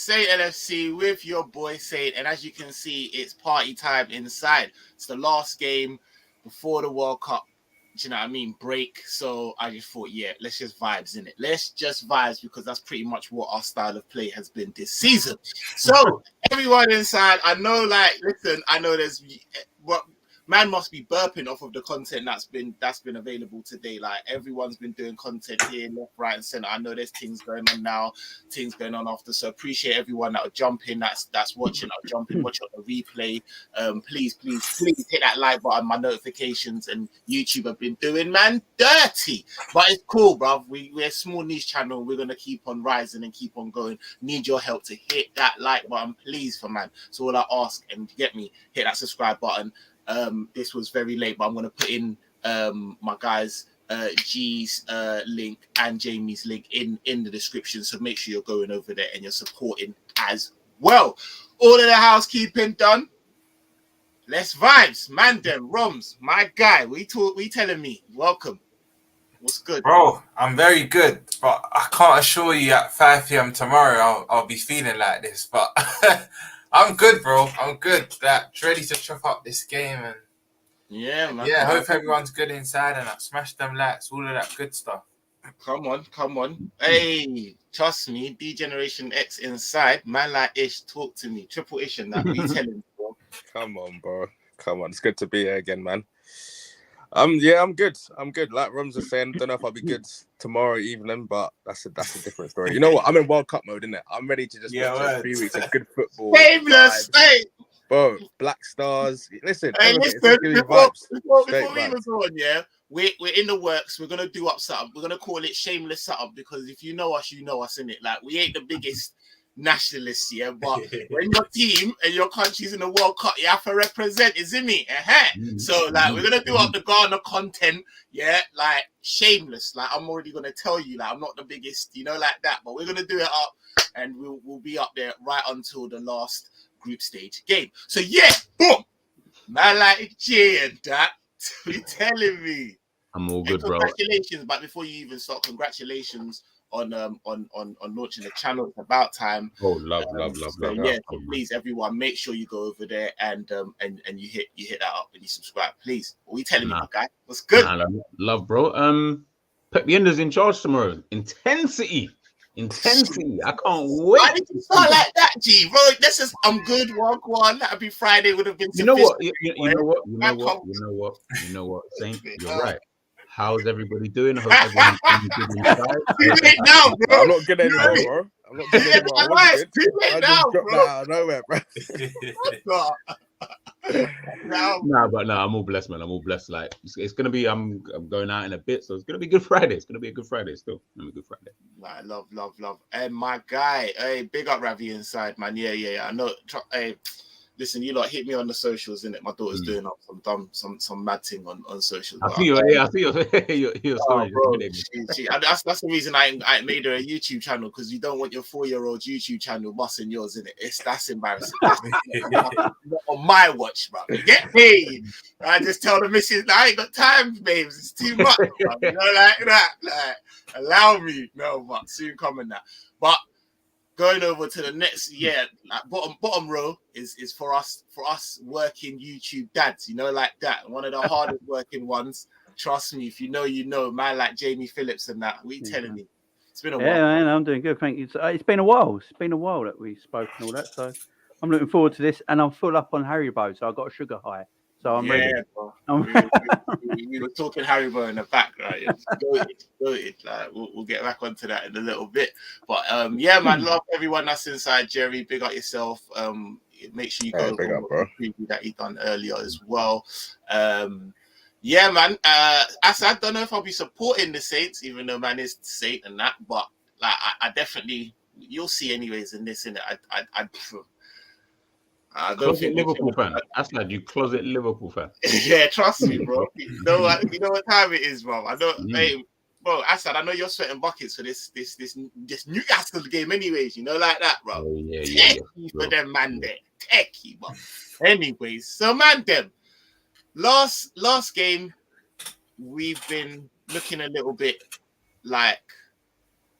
Saint LFC with your boy Saint, and as you can see, it's party time inside. It's the last game before the World Cup. Do you know what I mean? Break. So I just thought, yeah, let's just vibes in it. Let's just vibes because that's pretty much what our style of play has been this season. So everyone inside, I know, listen, I know there's what. Man must be burping off of the content that's been available today. Like everyone's been doing content here, left, right, and center. I know there's things going on now, things going on after. So appreciate everyone that'll jump in, that's watching, that'll jump in, watch on the replay. Please hit that like button. My notifications and YouTube have been doing man dirty, but it's cool, bruv. We're a small niche channel. We're gonna keep on rising and keep on going. Need your help to hit that like button, please, for man. So all I ask, and get me, hit that subscribe button. This was very late, but I'm going to put in my guys G's link and Jamie's link in the description, so make sure you're going over there and you're supporting as well. All of the housekeeping done. Let's vibes, Mandem, Roms, my guy. We telling me welcome. What's good, bro? I'm very good, but I can't assure you at 5 p.m. tomorrow I'll be feeling like this, but I'm good, bro. I'm good. Ready to chop up this game, and yeah, man. Yeah, hope everyone's good inside and smash them likes, all of that good stuff. Come on. Hey, trust me, D-Generation X inside. Man like Ish, talk to me. Triple Ish and that. We telling you, bro. Come on, bro. Come on. It's good to be here again, man. Yeah, I'm good. Like Rums was saying, don't know if I'll be good tomorrow evening, but that's a different story. You know what? I'm in World Cup mode, innit? I'm ready to just watch 3 weeks of good football. Shameless, hey! Bro, Black Stars. Listen, hey, listen. Before we even go on, yeah, we're in the works. We're gonna do up something. We're gonna call it shameless something, because if you know us, innit. Like, we ain't the biggest nationalists, yeah, but when your team and your country's in the World Cup, you have to represent, isn't it? So we're gonna do up the Ghana content, yeah, like shameless. Like, I'm already gonna tell you, like, I'm not the biggest, like that, but we're gonna do it up, and we'll be up there right until the last group stage game. So yeah, boom, man, like Jay and that. You telling me? I'm all good, bro. Congratulations! But before you even start, congratulations on launching the channel. It's about time. Oh, love. Yeah, so please, everyone, make sure you go over there and you hit that up and you subscribe, please. What are you telling me, my guy? What's good? Love, bro. Pep Yender's in charge tomorrow. Intensity. I can't wait. Why did you start like that, G? Bro, this is I'm good. One. That'd be Friday. Would have been. You know what? Saint, you're right. How's everybody doing? I hope everyone's doing good inside. Too late now, bro. I'm not good anymore, bro. I'm not good anymore. I just dropped that out of nowhere, bro. I'm all blessed, man. I'm all blessed. Like, it's gonna be. I'm going out in a bit, so it's gonna be Good Friday. It's gonna be a Good Friday still. It's gonna be Good Friday. Love. And my guy, hey, big up Ravi inside, man. Yeah. I know. Hey, listen, you lot hit me on the socials, innit? My daughter's doing up some mad thing on socials. I see your story. Bro, that's the reason I made her a YouTube channel, because you don't want your 4-year-old's YouTube channel busting yours, innit? That's embarrassing. On my watch, bro. You get paid. I just tell the missus, I ain't got time, babes. It's too much. Bro. You know, like that. Like, allow me. No, but soon coming now. But going over to the next, like bottom row is for us working YouTube dads, like that. One of the hardest working ones. Trust me, if you know, man, like Jamie Phillips and that. We telling me, it's been a while. Yeah, man, I'm doing good, thank you. It's been a while. It's been a while that we've spoken and all that. So I'm looking forward to this, and I'm full up on Haribo, so I've got a sugar high. So I'm ready. We were talking Haribo in the back, right? It's goated. Like, we'll get back onto that in a little bit. But yeah, man, love everyone that's inside. Jerry, big up yourself. Make sure you go big up, bro. The preview that he done earlier as well. Yeah, man. I don't know if I'll be supporting the Saints, even though man is Saint and that, but like I definitely, you'll see anyways in this, innit? I don't think Liverpool fan. That's like you closet Liverpool fan. Yeah, trust me, bro. You know what time it is, bro. I don't. Hey, bro, I know you're sweating buckets for this Newcastle game, anyways. Like that, bro. Oh, yeah. Techie for them, man. There, techie, bro. Anyways, so man, them last game, we've been looking a little bit like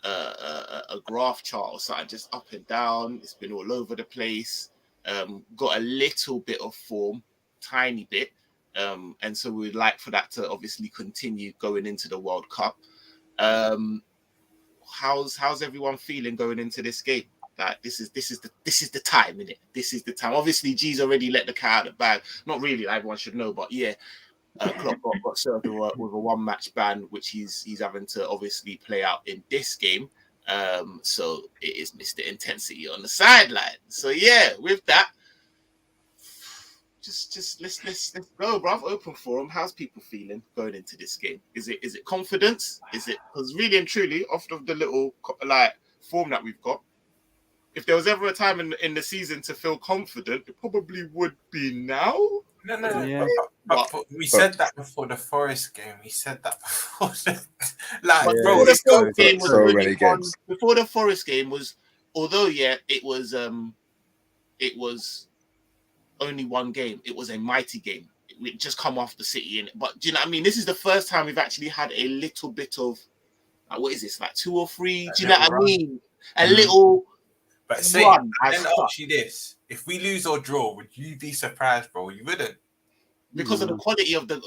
a graph chart or something, just up and down. It's been all over the place. Got a little bit of form, tiny bit, and so we'd like for that to obviously continue going into the World Cup. How's everyone feeling going into this game? Like this is the time, innit? This is the time. Obviously, G's already let the cat out of the bag. Not really, like everyone should know, but yeah, Klopp got served with a one-match ban, which he's having to obviously play out in this game. So it is Mr. Intensity on the sideline. So yeah, with that, just let's go, bruv. Open forum. How's people feeling going into this game? Is it confidence? Is it, because really and truly, off of the little like form that we've got, if there was ever a time in the season to feel confident, it probably would be now. No. Yeah. But we said that before the Forest game. We said that before. Like, But bro, before the it's so Forest game was so really many fun. games. Before the Forest game was, although yeah, it was only one game. It was a mighty game. We just come off the City in it. But do you know what I mean? This is the first time we've actually had a little bit of what is this, like 2 or 3? Do you know what I mean? A little. But say, run then as ask you this: if we lose or draw, would you be surprised, bro? You wouldn't. Because of the quality of the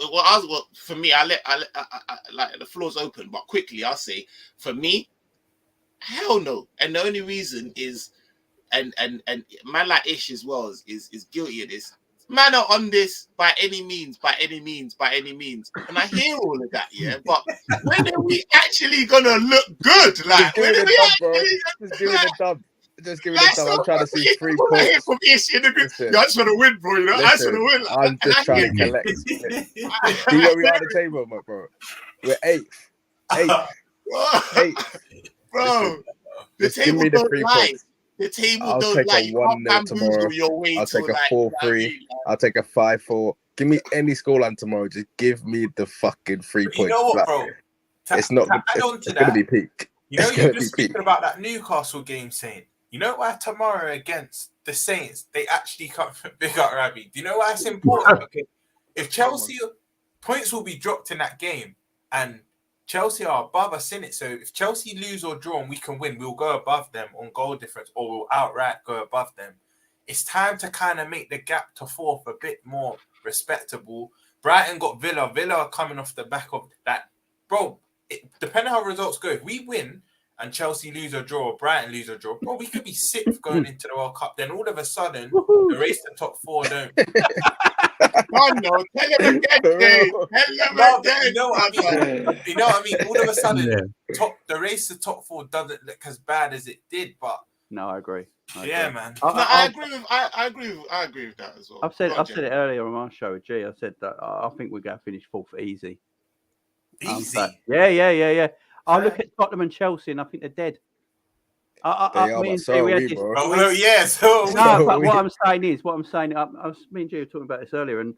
for me, I like the floor's open, but quickly I'll say for me, hell no. And the only reason is and man like Ish as well is guilty of this. Man are on this by any means. And I hear all of that, yeah. But when are we actually gonna look good? Like Just give when it are a we dub, bro. actually Just give it a dub. Just give it That's a dub. I'm so trying to see 3 I hear points. from Ish in the group. Listen. Yo, I just want to win, bro. You know, I just want to win. I'm And just I trying hear to collect. See where we are the table, my bro. We're 8th. 8th. Bro, the Just give me table the don't 3 lie. points. The table I'll don't take lie. a You can't 1-0 bamboozle tomorrow. your way I'll to take a like, 4-3. I'll take a 5-4. Give me any scoreline tomorrow. Just give me the fucking 3 points. You know what, Like, bro? it's not. Add on to It's gonna that. be peak. You know, It's you're gonna just be peak. speaking about that Newcastle game, saying, you know why tomorrow against the Saints they actually can't big up Ravi? Do you know why it's important? Because if Chelsea points will be dropped in that game, and Chelsea are above us in it. So if Chelsea lose or draw and we can win, we'll go above them on goal difference, or we'll outright go above them. It's time to kind of make the gap to 4th a bit more respectable. Brighton got Villa. Villa are coming off the back of that. Bro, depending how results go, if we win and Chelsea lose or draw, or Brighton lose or draw, bro, we could be 6th going into the World Cup. Then all of a sudden, the race to top 4 don't. Oh no, tell him again, Dave. Tell him No, again. you know what I mean? You know what I mean? All of a sudden, Yeah. the race to top 4 doesn't look as bad as it did, but No, I agree. yeah, man. I agree with that as well. I've said it earlier on my show with G. I said that I think we're going to finish 4th easy. Easy. Yeah. I look at Tottenham and Chelsea, and I think they're dead. They are, but so are we, bro. Oh, yeah, so No, but what I'm saying is, me and G were talking about this earlier, and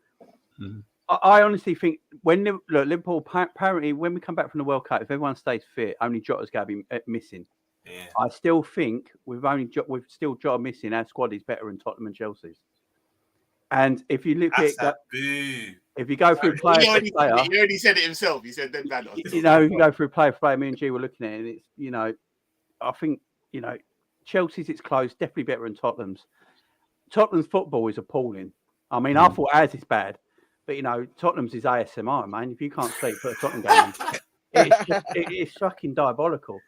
I honestly think when Liverpool apparently when we come back from the World Cup, if everyone stays fit, only Jota's going to be missing. Yeah. I still think we've still Jota missing. Our squad is better than Tottenham and Chelsea's. And if you look at that, if you go through player for player, he already said it himself. He said that. if you go through player for player, me and G were looking at it, and it's I think Chelsea's it's close, definitely better than Tottenham's. Tottenham's football is appalling. I mean, I thought ours is bad, but Tottenham's is ASMR, man. If you can't sleep, put a Tottenham game on. It's fucking diabolical.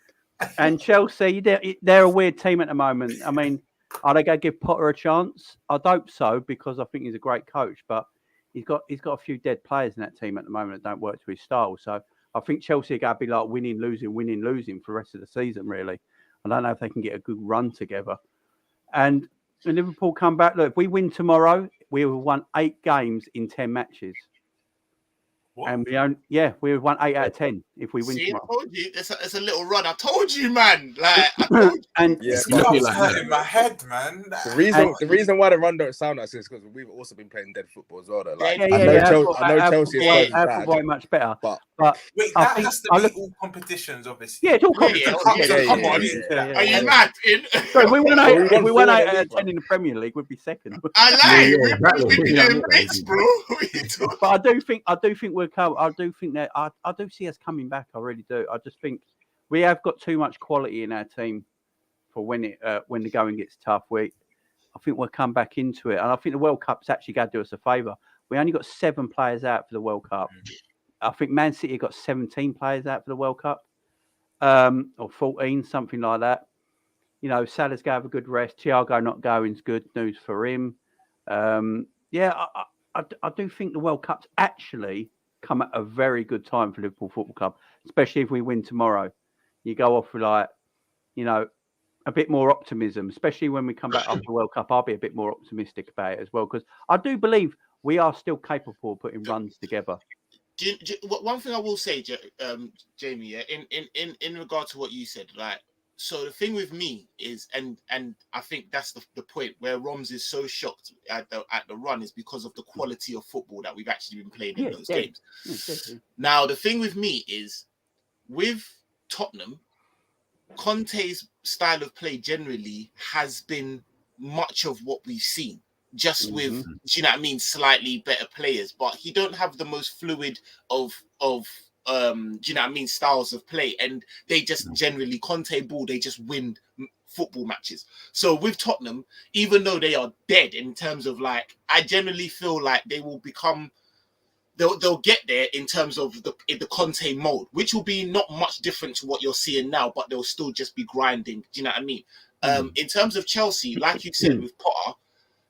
And Chelsea, they're a weird team at the moment. I mean, are they going to give Potter a chance? I hope so, because I think he's a great coach, but he's got a few dead players in that team at the moment that don't work to his style. So I think Chelsea are going to be like winning, losing for the rest of the season, really. I don't know if they can get a good run together. And when Liverpool come back, look, if we win tomorrow, we will have won 8 games in 10 matches. What? And we have won 8 out of 10 if we win tomorrow. I told you, it's a little run. I told you, man. Like, I told you. And it's hurting my head, man. The reason why the run don't sound like this is because we've also been playing dead football as well. Though. Like, I know Chelsea is bad, very much better. But wait, that has to be all competitions, obviously. Yeah, it's all competitions. Come on, are you mad? So we won 8 out of 10 in the Premier League, we'd be second. I lie. We'd be doing bits, bro. But I do think we'll come. I do think that I do see us coming back. I really do. I just think we have got too much quality in our team for when the going gets tough. I think we'll come back into it, and I think the World Cup's actually going to do us a favour. We only got 7 players out for the World Cup. I think Man City got 17 players out for the World Cup, or 14, something like that. You know, Salah's going to have a good rest. Thiago not going is good news for him. Yeah, I do think the World Cup's actually come at a very good time for Liverpool Football Club, especially if we win tomorrow. You go off with like, you know, a bit more optimism, especially when we come back after the World Cup. I'll be a bit more optimistic about it as well, because I do believe we are still capable of putting runs together. One thing I will say, Jamie, yeah, in regard to what you said, like, so the thing with me is, and I think that's the point where Roms is so shocked at the run is because of the quality of football that we've actually been playing in those games. Now, the thing with me is, with Tottenham, Conte's style of play generally has been much of what we've seen, just with, do you know what I mean, slightly better players, but he don't have the most fluid of do you know what I mean, styles of play, and they just generally Conte ball, they just win football matches. So with Tottenham, even though they are dead in terms of like, I generally feel like they will become, they'll get there in terms of in the Conte mode, which will be not much different to what you're seeing now, but they'll still just be grinding. Do you know what I mean? In terms of Chelsea, like you said with Potter,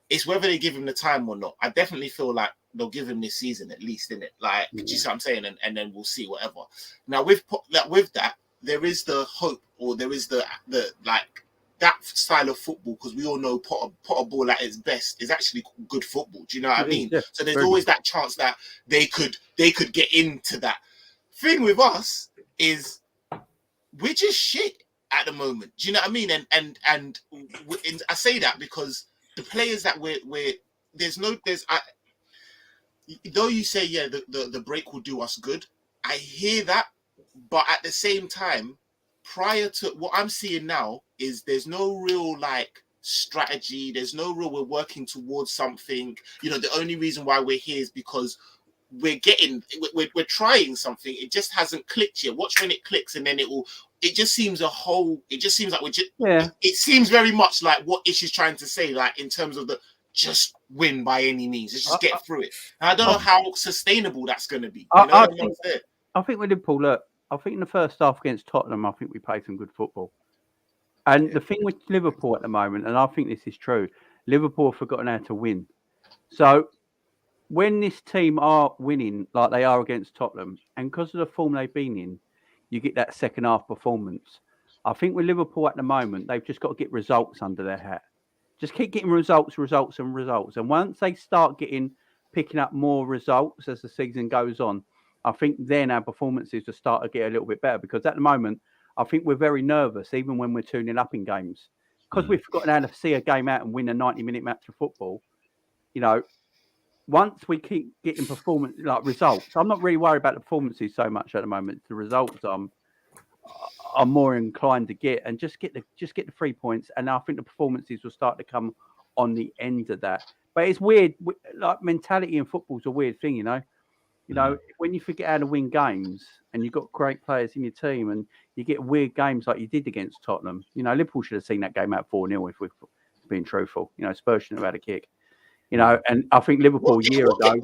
it's whether they give him the time or not. I definitely feel like they'll give him this season at least, innit? Like, do you see what I'm saying? And then we'll see whatever. Now with that, there is the hope, or there is the like that style of football, because we all know Potter ball at its best is actually good football. Do you know what I mean? So there's always that chance that they could get into that. Thing with us is we're just shit at the moment. Do you know what I mean? And I say that because the players that we're though you say, yeah, the break will do us good, I hear that, but at the same time, prior to what I'm seeing now, is there's no real like strategy, there's no real we're working towards something. You know, the only reason why we're here is because we're trying something, it just hasn't clicked yet. Watch when it clicks, and then it just seems like we're just, it seems very much like what Ish is trying to say, like in terms of the just win by any means, let's just get through it. And I don't know how sustainable that's going to be. I think with Liverpool, look, I think in the first half against Tottenham, I think we played some good football. And the thing with Liverpool at the moment, and I think this is true, Liverpool have forgotten how to win. So when this team are winning like they are against Tottenham, and because of the form they've been in, you get that second half performance. I think with Liverpool at the moment, they've just got to get results under their hat. Just keep getting results. And once they start picking up more results as the season goes on, I think then our performances will start to get a little bit better, because at the moment, I think we're very nervous, even when we're 2-0 up in games, because we've forgotten how to see a game out and win a 90-minute match of football. You know, once we keep getting performance like results, I'm not really worried about the performances so much at the moment. The results I'm more inclined to get, and just get the 3 points, and I think the performances will start to come on the end of that. But it's weird, like mentality in football's a weird thing, you know. You know, when you forget how to win games, and you've got great players in your team, and you get weird games like you did against Tottenham. You know, Liverpool should have seen that game out 4-0 if we're being truthful. You know, Spurs shouldn't have had a kick. You know, and I think Liverpool a year ago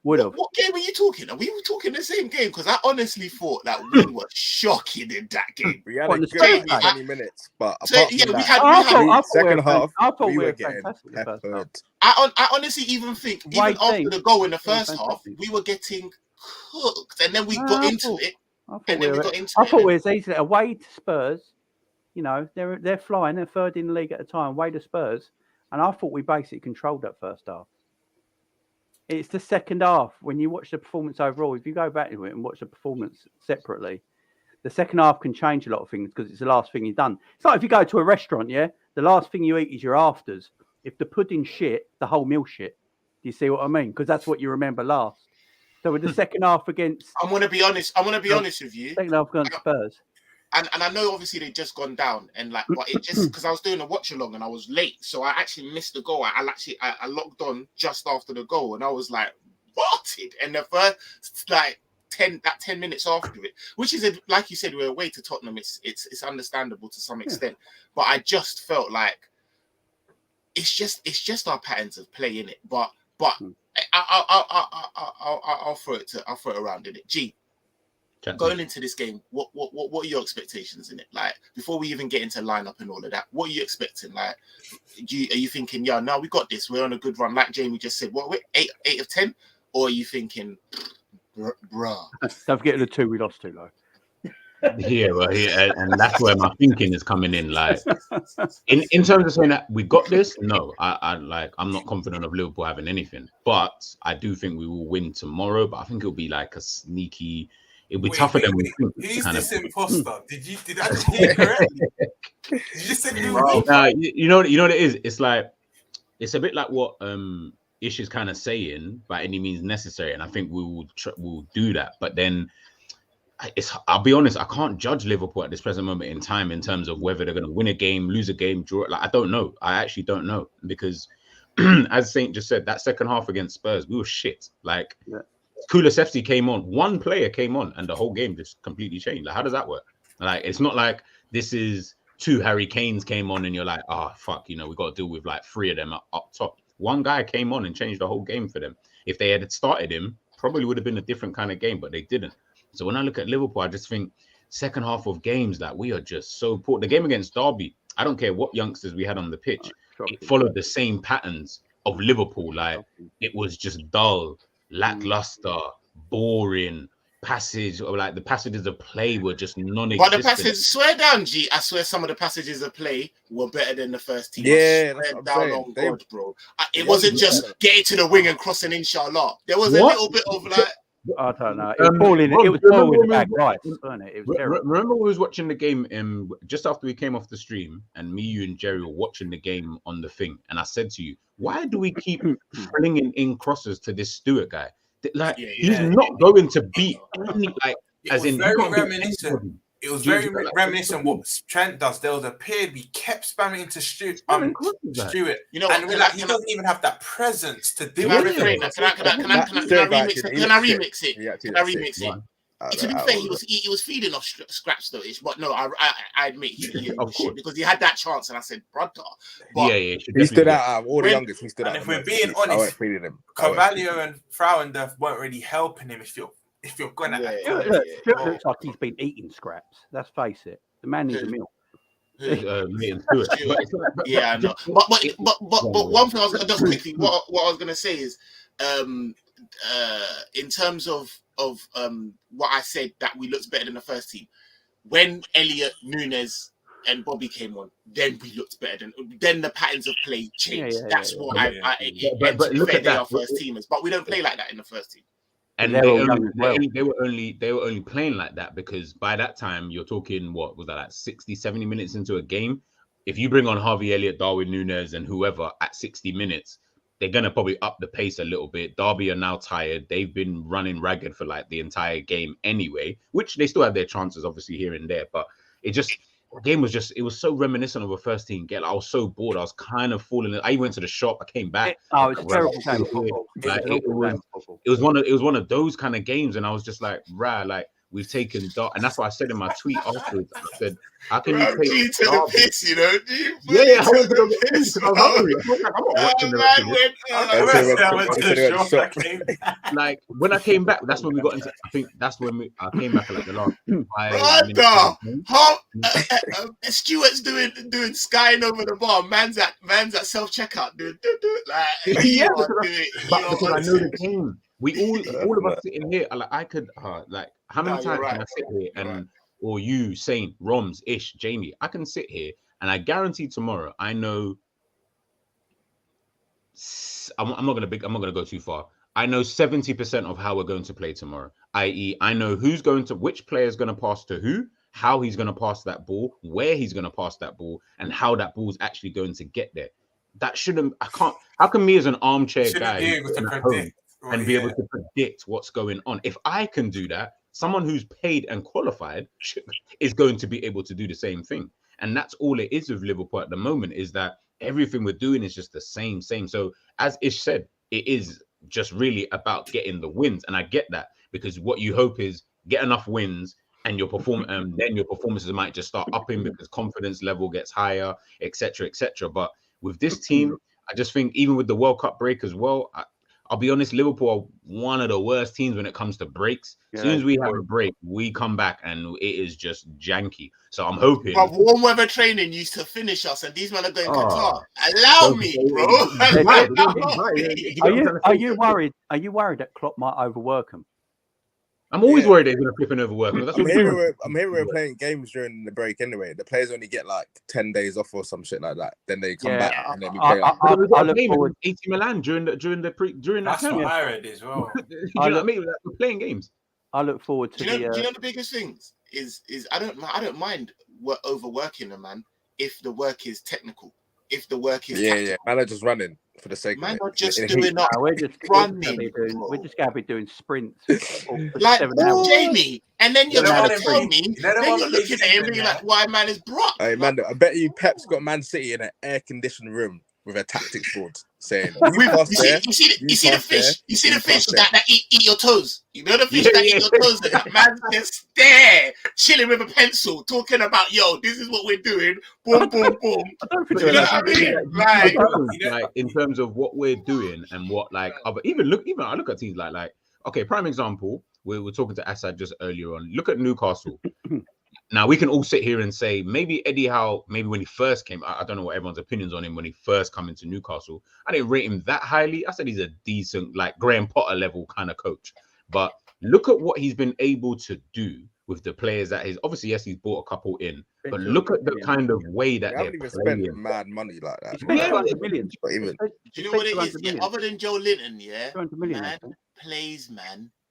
would have. What game are you talking? Are we talking the same game? Because I honestly thought that we were shocking in that game. We had a good 20 minutes, but apart from that, second half, I thought we were getting peppered. I honestly even think, even after the goal in the first half, we were getting cooked, and then we got into it. I thought we was easily away to Spurs. You know, they're flying. They're third in the league at the time, away to Spurs, and I thought we basically controlled that first half. It's the second half. When you watch the performance overall, if you go back to it and watch the performance separately, the second half can change a lot of things, because it's the last thing you've done. It's like if you go to a restaurant, the last thing you eat is your afters. If the pudding's shit, the whole meal shit. Do you see what I mean? Because that's what you remember last. So with the second half against... I'm going to be honest with you. Second half against Spurs. And I know obviously they just gone down, and like, but it just, because I was doing a watch along and I was late, so I actually missed the goal. I logged on just after the goal, and I was like, what? And the first like 10 minutes after it, which is like you said, we're away to Tottenham. It's understandable to some extent, but I just felt like it's just our patterns of play in it. But I'll throw it around in it. G, going into this game, what are your expectations in it? Like, before we even get into lineup and all of that, what are you expecting? Like, are you thinking, yeah, no, we got this, we're on a good run, like Jamie just said, what, 8 of 10? Or are you thinking, bruh? Don't forget the 2 we lost to, though. Yeah, well, yeah, and that's where my thinking is coming in. Like, in terms of saying that we got this, no, I'm not confident of Liverpool having anything, but I do think we will win tomorrow. But I think it'll be like a sneaky. It'll be tougher than we think. Who's this imposter? Did I just hear correctly? Did you just say you will? You know what it is? It's like, it's a bit like what Ish is kind of saying, by any means necessary, and I think we'll do that. But then, I'll be honest, I can't judge Liverpool at this present moment in time in terms of whether they're going to win a game, lose a game, draw it. Like, I don't know. I actually don't know, because as Saint just said, that second half against Spurs, we were shit. Like, Kulusevski came on, one player came on, and the whole game just completely changed. Like, how does that work? Like, it's not like this is 2 Harry Kanes came on and you're like, oh, fuck, we got to deal with like 3 of them up top. One guy came on and changed the whole game for them. If they had started him, probably would have been a different kind of game, but they didn't. So when I look at Liverpool, I just think second half of games that we are just so poor. The game against Derby, I don't care what youngsters we had on the pitch, it followed the same patterns of Liverpool. Like, it was just dull, lackluster, boring passage, or like the passages of play were just non-existent. But the passages, swear down, G, I swear some of the passages of play were better than the first team. Yeah, down on God, bro. It wasn't just getting to the wing and crossing, inshallah. There was a little bit of like. I don't know. It was falling. It was falling with bad rice, wasn't it? It was terrible. Remember, we was watching the game just after we came off the stream, and me, you, and Jerry were watching the game on the thing, and I said to you, "Why do we keep flinging in crosses to this Stewart guy? Like, he's not going to beat any, like, as in very reminiscent. It was very reminiscent what Trent does. There was a period we kept spamming into Stewart. You know, and we're like, he doesn't even have that presence to do everything. Can I remix it? Can I remix it? To be fair, he was feeding off scraps though, but no, I admit he because he had that chance, and I said, brother. But he stood out. All the youngest, he stood out. And if we're being honest, Carvalho and Frauendorf weren't really helping him. If you're going at that, it looks like he's been eating scraps. Let's face it, the man needs a meal. Yeah, I know. But one thing I was gonna just quickly, what I was gonna say is, in terms of what I said, that we looked better than the first team. When Elliot, Nunes, and Bobby came on, then we looked better. Then the patterns of play changed. That's what but look at that. Our first teamers, but we don't play like that in the first team. And they were only playing like that because by that time you're talking, what was that, like 60, 70 minutes into a game? If you bring on Harvey Elliott, Darwin Núñez, and whoever at 60 minutes, they're gonna probably up the pace a little bit. Derby are now tired. They've been running ragged for like the entire game anyway, which they still had their chances, obviously, here and there. But the game was just, it was so reminiscent of a first team game. I was so bored. I was kind of falling. I went to the shop. I came back. It's a terrible game of football. It was one of those kind of games, and I was just like, like, we've taken and that's why I said in my tweet afterwards, I said, how can you take to the piss, you know? Yeah, I went to the piss because I was hungry. I'm not watching like, when I came back, that's when we got into, I think that's when I came back at like the last 5 minutes. Stuart's doing skying over the bar. Man's at self-checkout doing like, because I know the game. We all of us sitting here, like, I could like, how many times can I sit here and or you, Saint, Roms, Ish, Jamie, I can sit here and I guarantee tomorrow, I know I'm not gonna go too far. I know 70% of how we're going to play tomorrow, i.e. I know which player is going to pass to who, how he's going to pass that ball, where he's going to pass that ball, and how that ball's actually going to get there. That shouldn't, how can me as an armchair guy be able to predict what's going on? If I can do that, someone who's paid and qualified is going to be able to do the same thing. And that's all it is with Liverpool at the moment, is that everything we're doing is just the same. So as Ish said, it is just really about getting the wins. And I get that, because what you hope is get enough wins and then your performances might just start upping because confidence level gets higher, etc., etc. But with this team, I just think even with the World Cup break as well, I'll be honest, Liverpool are one of the worst teams when it comes to breaks. As soon as we have a break, we come back and it is just janky. So I'm hoping. But warm weather training used to finish us, and these men are going Qatar. Allow me, bro. Are you worried? Are you worried that Klopp might overwork them? I'm always worried they're going to flip and overwork. I'm hearing we're playing games during the break anyway. The players only get like 10 days off or some shit like that. Then they come back and then we play. I look forward to AC Milan during That's what I read as well. Do you know what I mean? We're playing games. I look forward to do you know the biggest things is I don't mind overworking them, man, if the work is technical, if the work is tactical. Man are just running for the sake of it. Are just doing up. We're just going to be doing sprints. Like Jamie, and then you're trying to tell me, then you're looking at him and you're like, why man is Brock? Hey man, I bet you Pep's got Man City in an air-conditioned room with a tactics board saying, you see the fish? You see the fish that eat your toes? You know the fish that eat your toes? And that man just there, chilling with a pencil, talking about, yo, this is what we're doing. Boom, boom, boom. I don't think you know what I mean? Like in terms of what we're doing and what like other even I look at teams like okay, prime example. We were talking to Assad just earlier on. Look at Newcastle. Now we can all sit here and say maybe Eddie Howe, maybe when he first came, I don't know what everyone's opinions on him when he first come into Newcastle. I didn't rate him that highly. I said he's a decent, like Graham Potter level kind of coach. But look at what he's been able to do with the players that he's obviously, yes, he's brought a couple in, but look at the kind of way that they're even playing. spent mad money like that. Millions. Do you know what it is? Other than Joe Linton, man plays,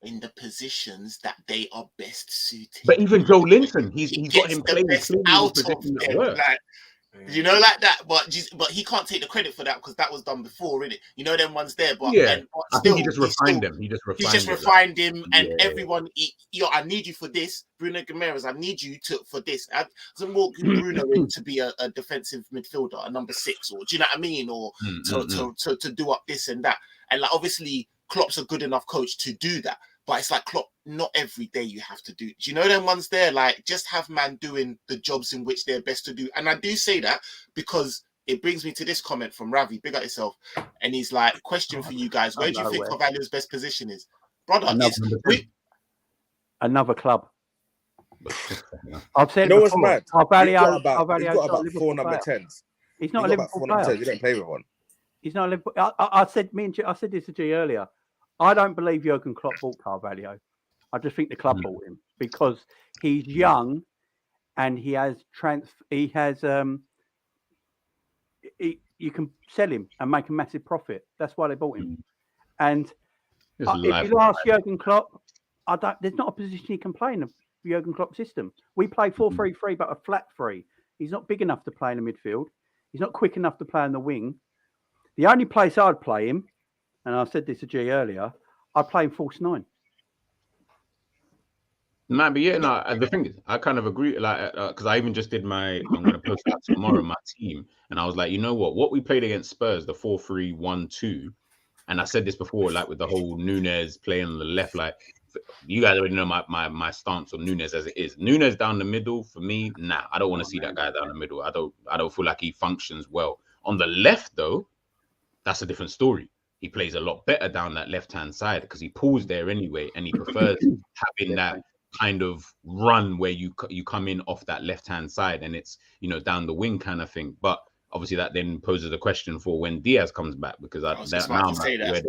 in the positions that they are best suited. But even Joe Linton, he's got him playing out of them, like, you know, like that. But he can't take the credit for that because that was done before, innit? You know, them ones there. But I think he just refined them. He just refined him, and everyone. I need you for this, Bruno Guimaraes. I need you for this. I doesn't want Bruno in to be a defensive midfielder, a number 6, or do you know what I mean, or to do up this and that. And like obviously, Klopp's a good enough coach to do that. But it's like Klopp, not every day you have to do. Do you know them ones there? Like, just have man doing the jobs in which they're best to do. And I do say that because it brings me to this comment from Ravi, big up yourself. And he's like, question for you guys. Where do you think Carvalho's best position is? Brother, another club. I've said no, what's mad? Carvalho got about 4 number 10s. He's not a Liverpool player. You don't play with one. He's not a Liverpool. I said this to G earlier. I don't believe Jurgen Klopp bought Carvalho. I just think the club bought him because he's young and he has you can sell him and make a massive profit. That's why they bought him. And if you ask Jurgen Klopp, there's not a position he can play in the Jurgen Klopp system. We play 4-3-3, but a flat 3. He's not big enough to play in the midfield. He's not quick enough to play on the wing. The only place I'd play him, and I said this to G earlier, I'd play him false 9. Man, but the thing is, I kind of agree, like, because I even just did I'm going to post that tomorrow, my team, and I was like, you know what we played against Spurs, the 4-3-1-2, and I said this before, like with the whole Núñez playing on the left, like, you guys already know my stance on Núñez as it is. Núñez down the middle, for me, I don't want to see that guy down the middle. I don't feel like he functions well. On the left, though, that's a different story. He plays a lot better down that left-hand side because he pulls there anyway, and he prefers having that kind of run where you come in off that left-hand side and it's, down the wing kind of thing. But obviously that then poses a question for when Diaz comes back, because I was just about to say that.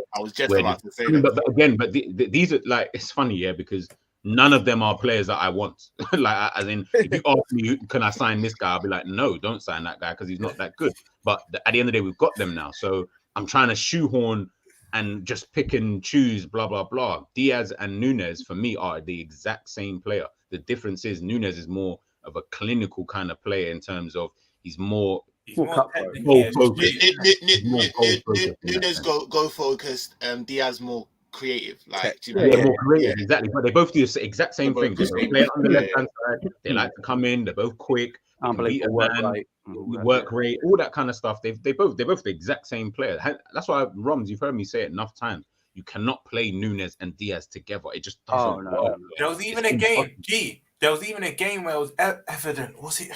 These are like, it's funny, because none of them are players that I want. Like, as in, if you ask me, can I sign this guy? I'll be like, no, don't sign that guy because he's not that good. But at the end of the day, we've got them now. So I'm trying to shoehorn and just pick and choose, blah, blah, blah. Diaz and Núñez, for me, are the exact same player. The difference is Núñez is more of a clinical kind of player in terms of he's more focused. Núñez go focused, Diaz more creative. Like, more creative, exactly. But they both do the exact same thing. They play on the left-hand side. They like to come in. They're both quick. Unbelievable work rate, all that kind of stuff. They both the exact same player. That's why Roms, you've heard me say it enough times. You cannot play Nunes and Diaz together. It just doesn't no, work. There was even a game, there was even a game where it was evident. Was it?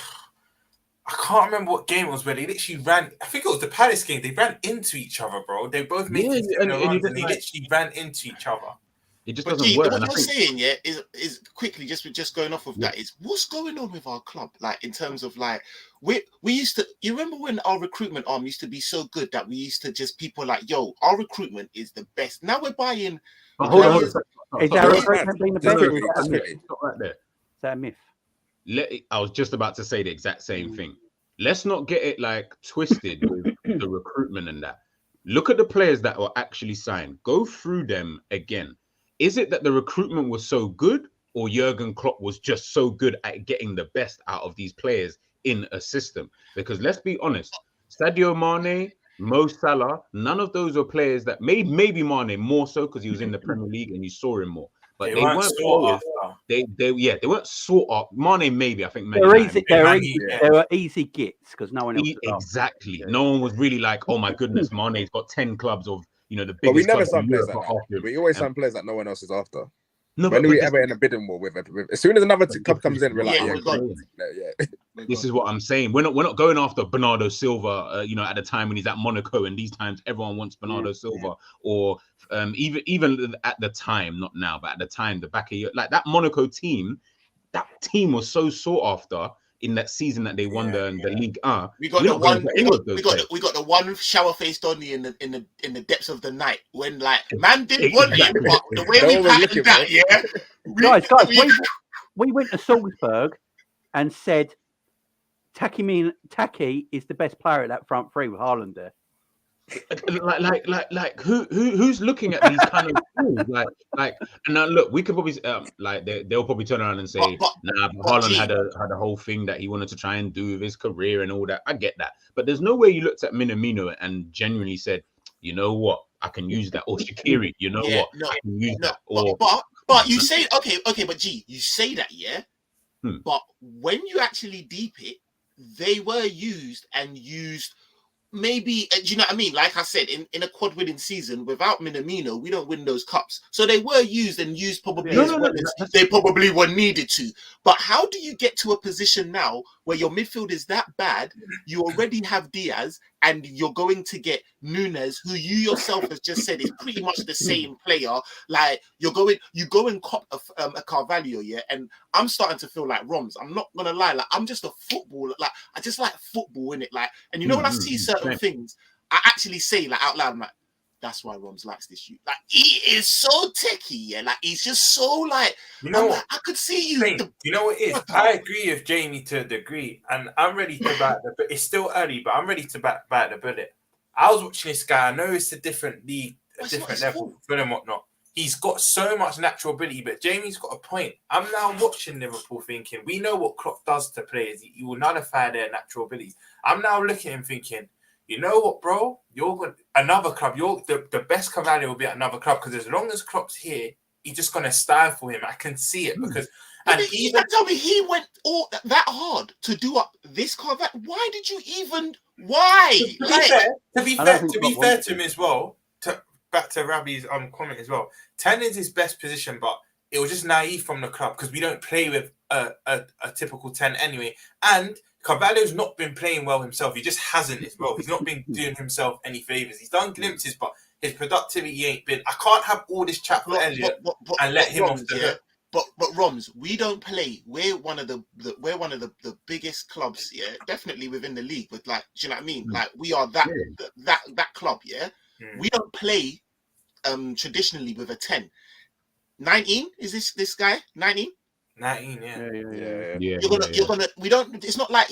I can't remember what game it was where they literally ran. I think it was the Palace game. They ran into each other, bro. They both made Yeah, similar and you runs, just and they like- literally ran into each other. It just But doesn't G, work. what And I you're think saying, yeah, is quickly just going off of that is what's going on with our club, like in terms of like we used to. You remember when our recruitment arm used to be so good that we used to just people like, yo, our recruitment is the best. Now we're buying. But hold on, players- hold on. Is Stop, our stop, recruitment being the Just best? quickly, just quickly. stop right there. Is that a myth? I was just about to say the exact same thing. Let's not get it like twisted with the recruitment and that. Look at the players that were actually signed. Go through them again. Is it that the recruitment was so good, or Jurgen Klopp was just so good at getting the best out of these players in a system? Because let's be honest, Sadio Mane, Mo Salah, none of those are players that maybe Mane more so because he was in the Premier League and you saw him more. But they weren't sought players. They weren't sought after. Mane maybe, I think They were easy. yeah. They were easy gets because no one else. Exactly. No one was really like, oh my goodness, Mane's got 10 clubs of the biggest. But we never clubs sign in players Europe like after him. that. We always And- sign players that no one else is after. No, When but are we this- ever in a bidding war with? As soon as another club comes in, we're like, Yeah, yeah, we're gone. yeah. This is what I'm saying. We're not going after Bernardo Silva. At the time when he's at Monaco, and these times everyone wants Bernardo Silva, or even at the time, not now, but at the time, the back of year, like that Monaco team, that team was so sought after in that season that they won the League. We got the one. We got the one shower faced Donny in the depths of the night when like man did want him, but the way No we one was patterned looking, that, bro. yeah. Guys, we went to Salzburg and said Taki is the best player at that front three with Haaland there. Like who's looking at these kind of things? Like, and now look, we could probably they'll probably turn around and say, but Haaland G- had a whole thing that he wanted to try and do with his career and all that. I get that, but there's no way you looked at Minamino and genuinely said, you know what, I can use that, or Shaqiri, you know what, I can use that, or but you say okay, but G, you say that, yeah. But when you actually deep it, they were used maybe, do you know what I mean? Like I said, in a quad winning season, without Minamino, we don't win those cups. So they were used probably as they probably were needed to. But how do you get to a position now where your midfield is that bad? You already have Diaz, and you're going to get Nunes, who you yourself has just said is pretty much the same player. Like you go and cop a Carvalho, yeah. And I'm starting to feel like Roms. I'm not gonna lie, like I'm just a footballer. Like I just like football in it. Like, and when I see certain things, I actually say like out loud, I'm like, that's why Roms likes this shoot. Like he is so techy, yeah. Like he's just so like, what? I could see you. You know what it is? I agree with Jamie to a degree, and I'm ready to back the. It's still early, but I'm ready to back the bullet. I was watching this guy. I know it's a different league, a different level for and whatnot. He's got so much natural ability, but Jamie's got a point. I'm now watching Liverpool thinking, we know what Klopp does to players. He will nullify their natural abilities. I'm now looking at him thinking, you know what, bro? You're going another club. You're the best Cavalier will be at another club because as long as Klopp's here, he's just going to stifle him. I can see it because. And even tell me he went all that hard to do up this Carvalho. Why did you even? Why? To be fair to him as well. Back to Rabi's comment as well. 10 is his best position, but it was just naive from the club because we don't play with a typical 10 anyway. And Carvalho's not been playing well himself. He just hasn't as well. He's not been doing himself any favours. He's done glimpses, but his productivity ain't been. I can't have all this chat for Elliot and let him off the hook. But Roms, we don't play. We're one of the biggest clubs, yeah, definitely within the league. With like, do you know what I mean? Like we are that club, yeah. We don't play traditionally with a 10. 19 is this guy 19? 19, yeah. You're gonna. We don't. It's not like.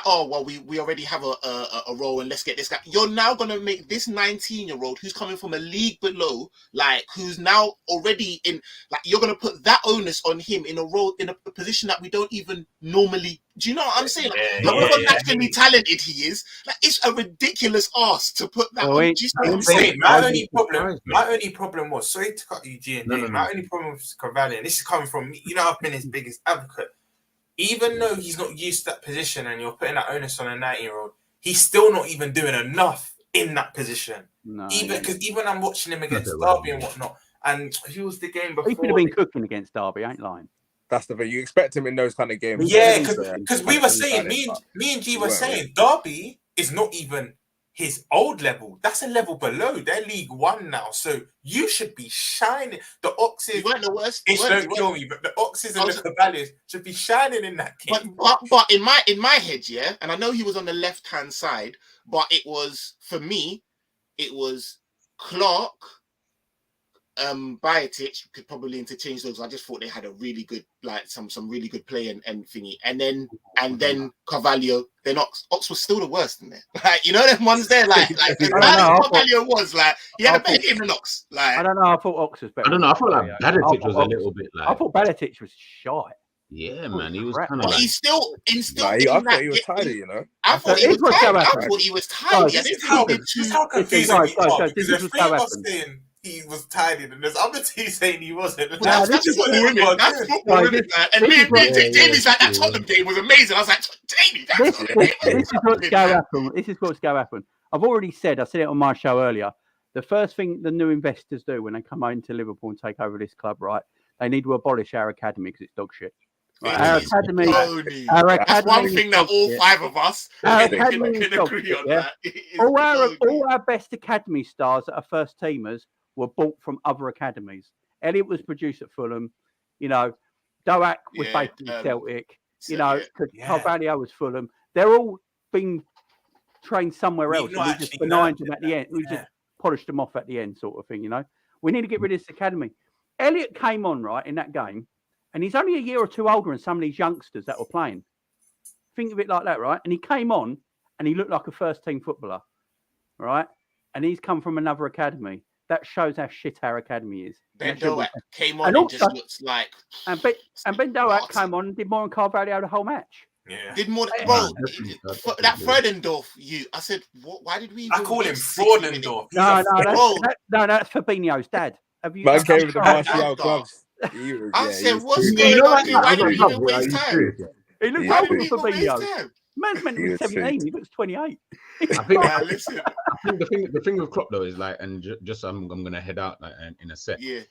Oh well, we already have a role and let's get this guy. You're now gonna make this 19-year-old who's coming from a league below, like who's now already in. Like you're gonna put that onus on him in a role in a position that we don't even normally. Do you know what I'm saying? Like, however naturally talented he is, like it's a ridiculous ask to put that. My only problem was, sorry to cut you, G. My only problem with Carvalho, and this is coming from me. You know, I've been his biggest advocate. Even though he's not used to that position, and you're putting that onus on a 19-year-old, he's still not even doing enough in that position. No, Even because even I'm watching him against Okay, right. Derby and whatnot. And who was the game before? he could have been cooking against Derby. Ain't lying. That's the thing. You expect him in those kind of games. Yeah, Yeah, because we were saying, me and G were weren't saying, Derby is not even his old level. That's a level below. They're League One now, so you should be shining. The Oxes, You weren't the worst. it don't kill me, but the Oxes and the Cavaliers should be shining in that game. But in my head, yeah, and I know he was on the left-hand side, but it was, for me, it was Clark, Biotic could probably interchange those. I just thought they had a really good, like some really good play and thingy, and then Carvalho. Then Ox was still the worst in there. Like, you know, them ones there, like as bad as Carvalho was, like he had a better game than Ox. Like, I don't know. I thought Ox was better. I don't know. I felt like Balatic was a little bit like. I thought Balatic was shy. Yeah, man, he was crap. kind of but like. he's still. I thought he was tired, you know. I thought he was tired. I thought he was tired. This is how confusing we are, because there's three of us saying he was tired, and there's other two saying he wasn't. That's football, isn't it? That's football, isn't it? And me and Jamie's like, that Tottenham game was amazing. I was like, Jamie, this is what's going to happen. This is what's going to happen. I've already said, I said it on my show earlier, the first thing the new investors do when they come into Liverpool and take over this club, right, they need to abolish our academy because it's dog shit. Right? Our academy, that's one thing that all five of us can agree on. Yeah? All our best academy stars that are first teamers were bought from other academies. Elliot was produced at Fulham, you know. Doak was based in Celtic, you know. Carvalho was Fulham. They're all being trained somewhere else. We just benign them at the end. We just polished them off at the end, sort of thing, you know. We need to get rid of this academy. Elliot came on, right, in that game, and he's only a year or two older than some of these youngsters that were playing. Think of it like that, right? And he came on, and he looked like a first-team footballer, right? And he's come from another academy. That shows how shit our academy is. Ben Doak came on and just looks like... And Ben Doak came on and did more than Carvalho the whole match. Yeah. Did more than... Bro, that Fredendorf, I said, why did we... I call him Fraudendorf. No, that's Fabinho's dad. Man came with the Martial gloves. I said, what's going on? Why did we even waste time? He looks older than Fabinho. Man's meant to be 17. He looks 28. I think the thing with Klopp though is like, and just I'm gonna head out like in a sec. Yeah.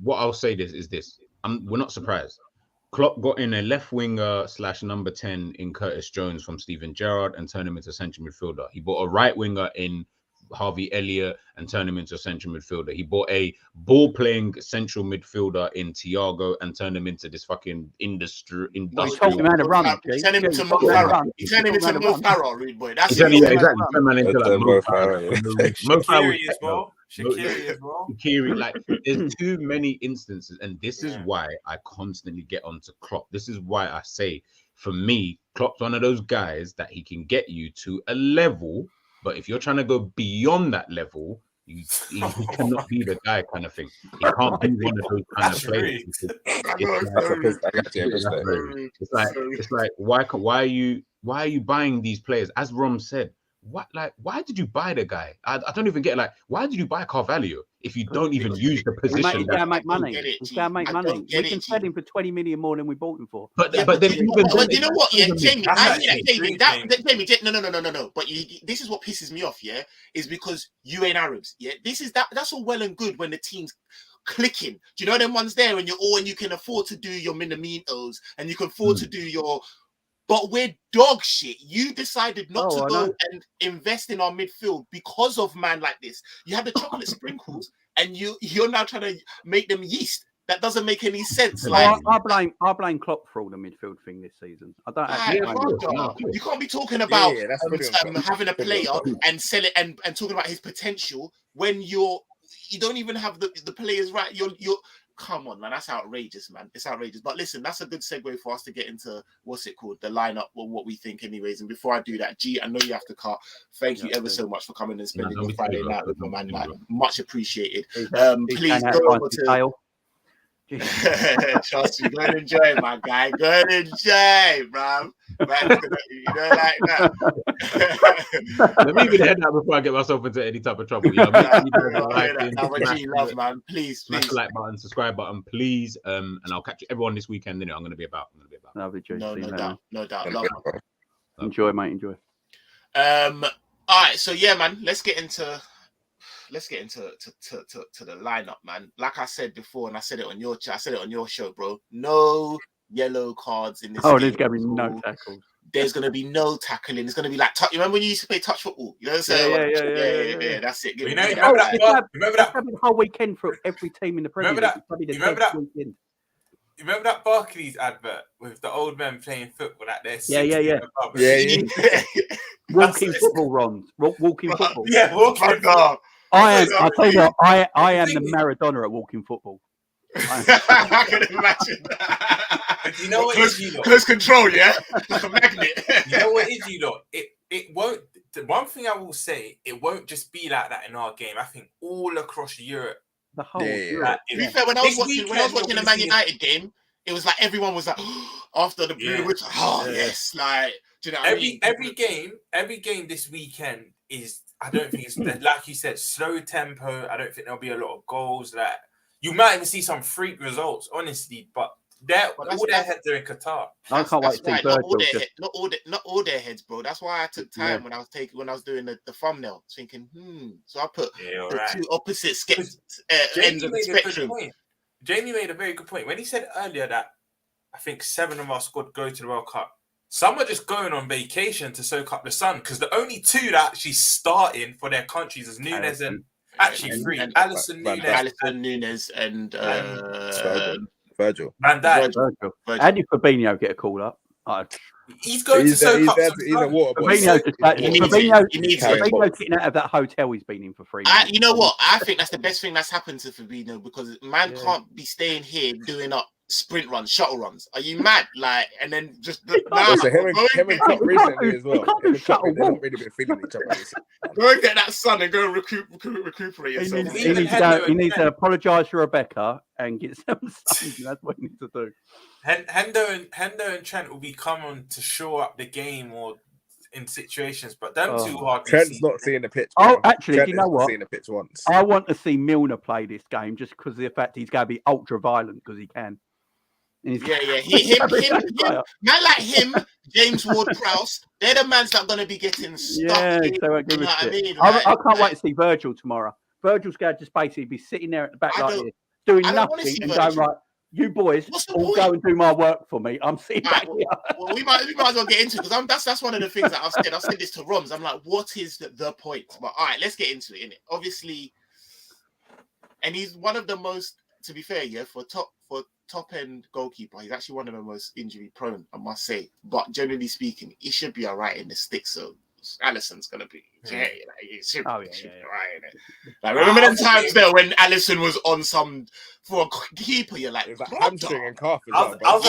What I'll say is this. We're not surprised. Klopp got in a left winger / number 10 in Curtis Jones from Steven Gerrard and turned him into central midfielder. He bought a right winger in Harvey Elliott and turned him into a central midfielder. He bought a ball-playing central midfielder in Thiago and turned him into this fucking industrial. He turned him into Mo Farah. He turned him into Mo Farah, rude boy. That's exactly. Turned man into like Mo Farah. Shaqiri as well. Shaqiri, like, there's too many instances, and this is why I constantly get onto Klopp. This is why I say, for me, Klopp's one of those guys that he can get you to a level. But if you're trying to go beyond that level, he cannot be the guy kind of thing. He can't be one of those kind of players. It's like why are you buying these players? As Rom said, why did you buy the guy? I don't even get why did you buy Carvalho if you don't even use the position? He's gonna make money. We can sell him for 20 million more than we bought him for. But you know what? Yeah, Jamie, no. But this is what pisses me off. Yeah, is because you ain't Arabs. Yeah, that's all well and good when the team's clicking. Do you know them ones there when you can afford to do your Minamitos and you can afford to do your. But we're dog shit. You decided not to go and invest in our midfield because of man like this. You had the chocolate sprinkles, and you're now trying to make them yeast. That doesn't make any sense. I blame Klopp for all the midfield thing this season. I don't. You can't be talking about having a player and sell it and talking about his potential when you don't even have the players right. You're come on, man. That's outrageous, man. It's outrageous. But listen, that's a good segue for us to get into the lineup or what we think, anyways. And before I do that, G, I know you have to cut. Thank you ever so much for coming and spending your Friday night with my man. Like, much appreciated. Please go over to. Trust me, go and enjoy it, my guy. Go and enjoy, bro. Right, you know, like that. Let me even head out before I get myself into any type of trouble. You know, love, man. Please. Smash the like button, subscribe button, please. And I'll catch everyone this weekend. I'm going to be about. No doubt. Love, enjoy, mate. Enjoy. All right, so yeah, man, let's get into to the lineup, man. Like I said before, and I said it on your chat, I said it on your show, bro. No yellow cards in this game. There's gonna be no tackles. There's gonna be no tackling. It's gonna be like touch. You remember when you used to play touch football? You know what I'm saying? Yeah. That's it. You know, Remember that the whole weekend for every team in the Premier League. You remember that Barclays advert with the old men playing football at their walking football, Ron. Walking football. Yeah, walking football. I tell you what, I am the Maradona at walking football. I can imagine that. You know what it is, you lot? Close control, yeah? Like a magnet. You know what it is, you lot? It won't. The one thing I will say, it won't just be like that in our game. I think all across Europe. The whole To be fair, when I was watching the Man United game, it was like everyone was like, after the blue, which, yes, like, do you know what I mean? Every game this weekend is, I don't think it's, like you said, slow tempo. I don't think there'll be a lot of goals. Like, you might even see some freak results, honestly, but all their heads are in Qatar. I can't wait to see Virgil. Not all their heads, bro. That's why I took time when I was doing the thumbnail, thinking, So I put the two opposite ends of the spectrum. Jamie made a very good point when he said earlier that I think 7 of our squad go to the World Cup. Some are just going on vacation to soak up the sun because the only 2 that actually starting for their countries is Nunes and actually 3. Alisson Nunes, and Virgil. Van Dijk. Virgil. How did Fabinho get a call up? He's going to soak up some he's a water boy. Fabinho's getting out of that hotel he's been in for 3 months. You know what? I think that's the best thing that's happened to Fabinho because man can't be staying here doing up sprint runs, shuttle runs. Are you mad? Like, and then just him and Klopp recently as well. They haven't really been feeling each other. Go and get that sun and go and recuperate yourself. He needs to apologise to Rebecca and get some sun. That's what he needs to do. Hendo and Trent will be coming to shore up the game or in situations, but them too hard. Trent's not seeing the pitch. Oh, actually, Trent do you know what? Seen the pitch once. I want to see Milner play this game just because of the fact he's going to be ultra violent because he can. Him, man like him, James Ward-Prowse, they're the mans that are going to be getting stuck. I mean? I can't wait to see Virgil tomorrow. Virgil's going to just basically be sitting there at the back like this, doing nothing and going, right, you boys all go and do my work for me. I'm sitting back here. Well, we might as well get into it because that's one of the things that I've said. I've said this to Roms. I'm like, what is the point? But all right, let's get into it, innit? Obviously, and he's one of the most, to be fair, for top end goalkeeper, he's actually one of the most injury prone, I must say. But generally speaking, he should be all right in the stick. So Alisson's gonna be, he should be all right in it. Like, remember them times there when Alisson was on some for a keeper? You're like, it's like hamstring and calf as well, bro.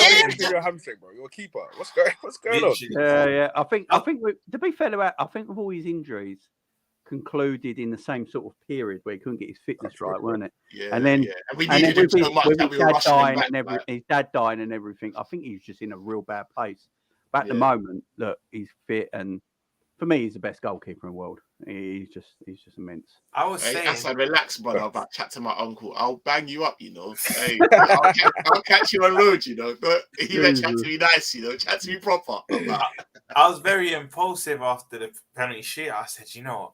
Your hamstring, bro. You're a keeper. What's going on? Yeah. I think to be fair, I think with all his injuries concluded in the same sort of period where he couldn't get his fitness right, weren't it? Yeah. And then we needed him so much that we were rushing him back. His dad dying and everything. I think he's just in a real bad place. But at the moment, look, he's fit, and for me, he's the best goalkeeper in the world. He's just immense. I was saying, Hassan, relax, brother. I'm about to chat to my uncle. I'll bang you up, you know. Hey, I'll catch you on road, you know. But he let chat to me nice, you know. Chat to me proper. I was very impulsive after the penalty shit. I said, you know what?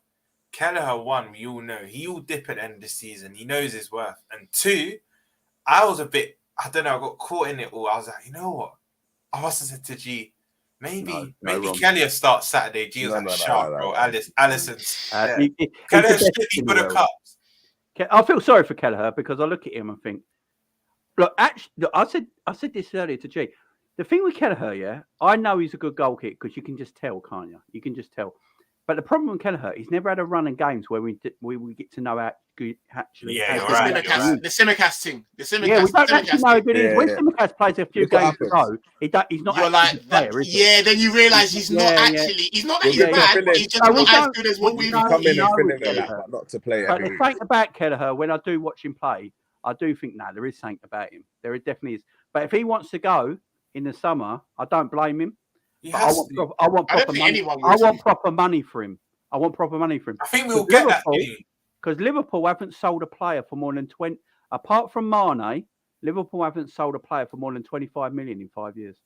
Kelleher, 1, we all know he'll dip at the end of the season. He knows his worth. And 2, I was a bit, I don't know, I got caught in it all. I was like, you know what? I must have said to G, maybe Kelleher starts Saturday. G was bro. Alisson's. Kelleher should be for the cups. I feel sorry for Kelleher because I look at him and think, look, actually, I said this earlier to G. The thing with Kelleher, I know he's a good goal kick because you can just tell, can't you? You can just tell. But the problem with Kelleher, he's never had a run in games where we get to know how good actually. The Simicast thing. We don't actually know who good he is. When Simicast plays a few games in a row, he's not. You're like that, player, is he? Yeah. Then you realise he's not actually. He's not that he's bad. But he's just not as good as what we come in and fill him but not to play. But the thing about Kelleher, when I do watch him play, I do think there is something about him. There definitely is. But if he wants to go in the summer, I don't blame him. I want proper money. I want proper money for him. I think we'll get that because Liverpool haven't sold a player for more than 20. Apart from Mane, Liverpool haven't sold a player for more than 25 million in 5 years.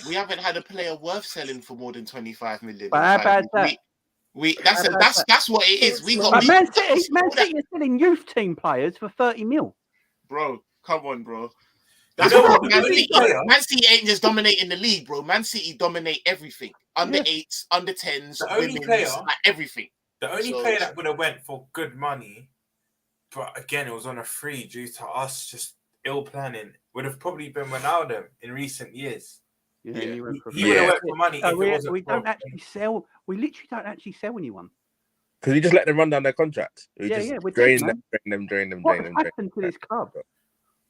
We haven't had a player worth selling for more than 25 million. But how bad that? That's what it is. We got But Man City that. is selling youth team players for 30 mil. Bro, come on, bro. You That's know what what, Man the only City. player- Man City ain't just dominating the league, bro. Man City dominate everything. Under 8s, under 10s, The only women's, player- like everything. The only player that would have went for good money, but again, it was on a free due to us just ill planning, would have probably been Ronaldo in recent years. Yeah, Yeah. he went for He would have went for money if it wasn't we for- don't actually sell. We literally don't actually sell anyone. Because you just let them run down their contract. We Yeah, just yeah, we're drain dead, them. What happened to this club?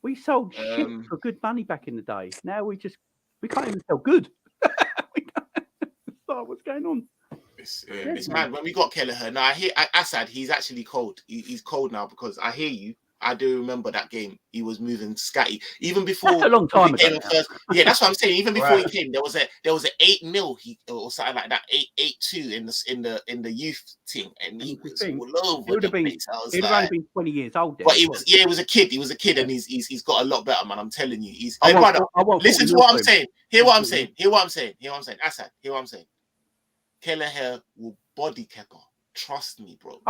We sold shit for good money back in the day. Now we can't even sell good. What's going on? It's mad. When we got Kelleher, now I hear Assad, he's actually cold. He's cold now because I hear you. I do remember that game. He was moving scatty. Even before That's a long time ago. Yeah, that's what I'm saying. Even before Right. he came, there was a 8 mil or something like that, 8.2 in the youth team, and he was all over the place. He'd have only been 20 years old then. But he was a kid. He was a kid, and he's got a lot better, man. I'm telling you. Listen to 40 what I'm mil saying. Hear what I'm saying. Assad, hear what I'm saying. Kelleher will body Kepa. Trust me, bro.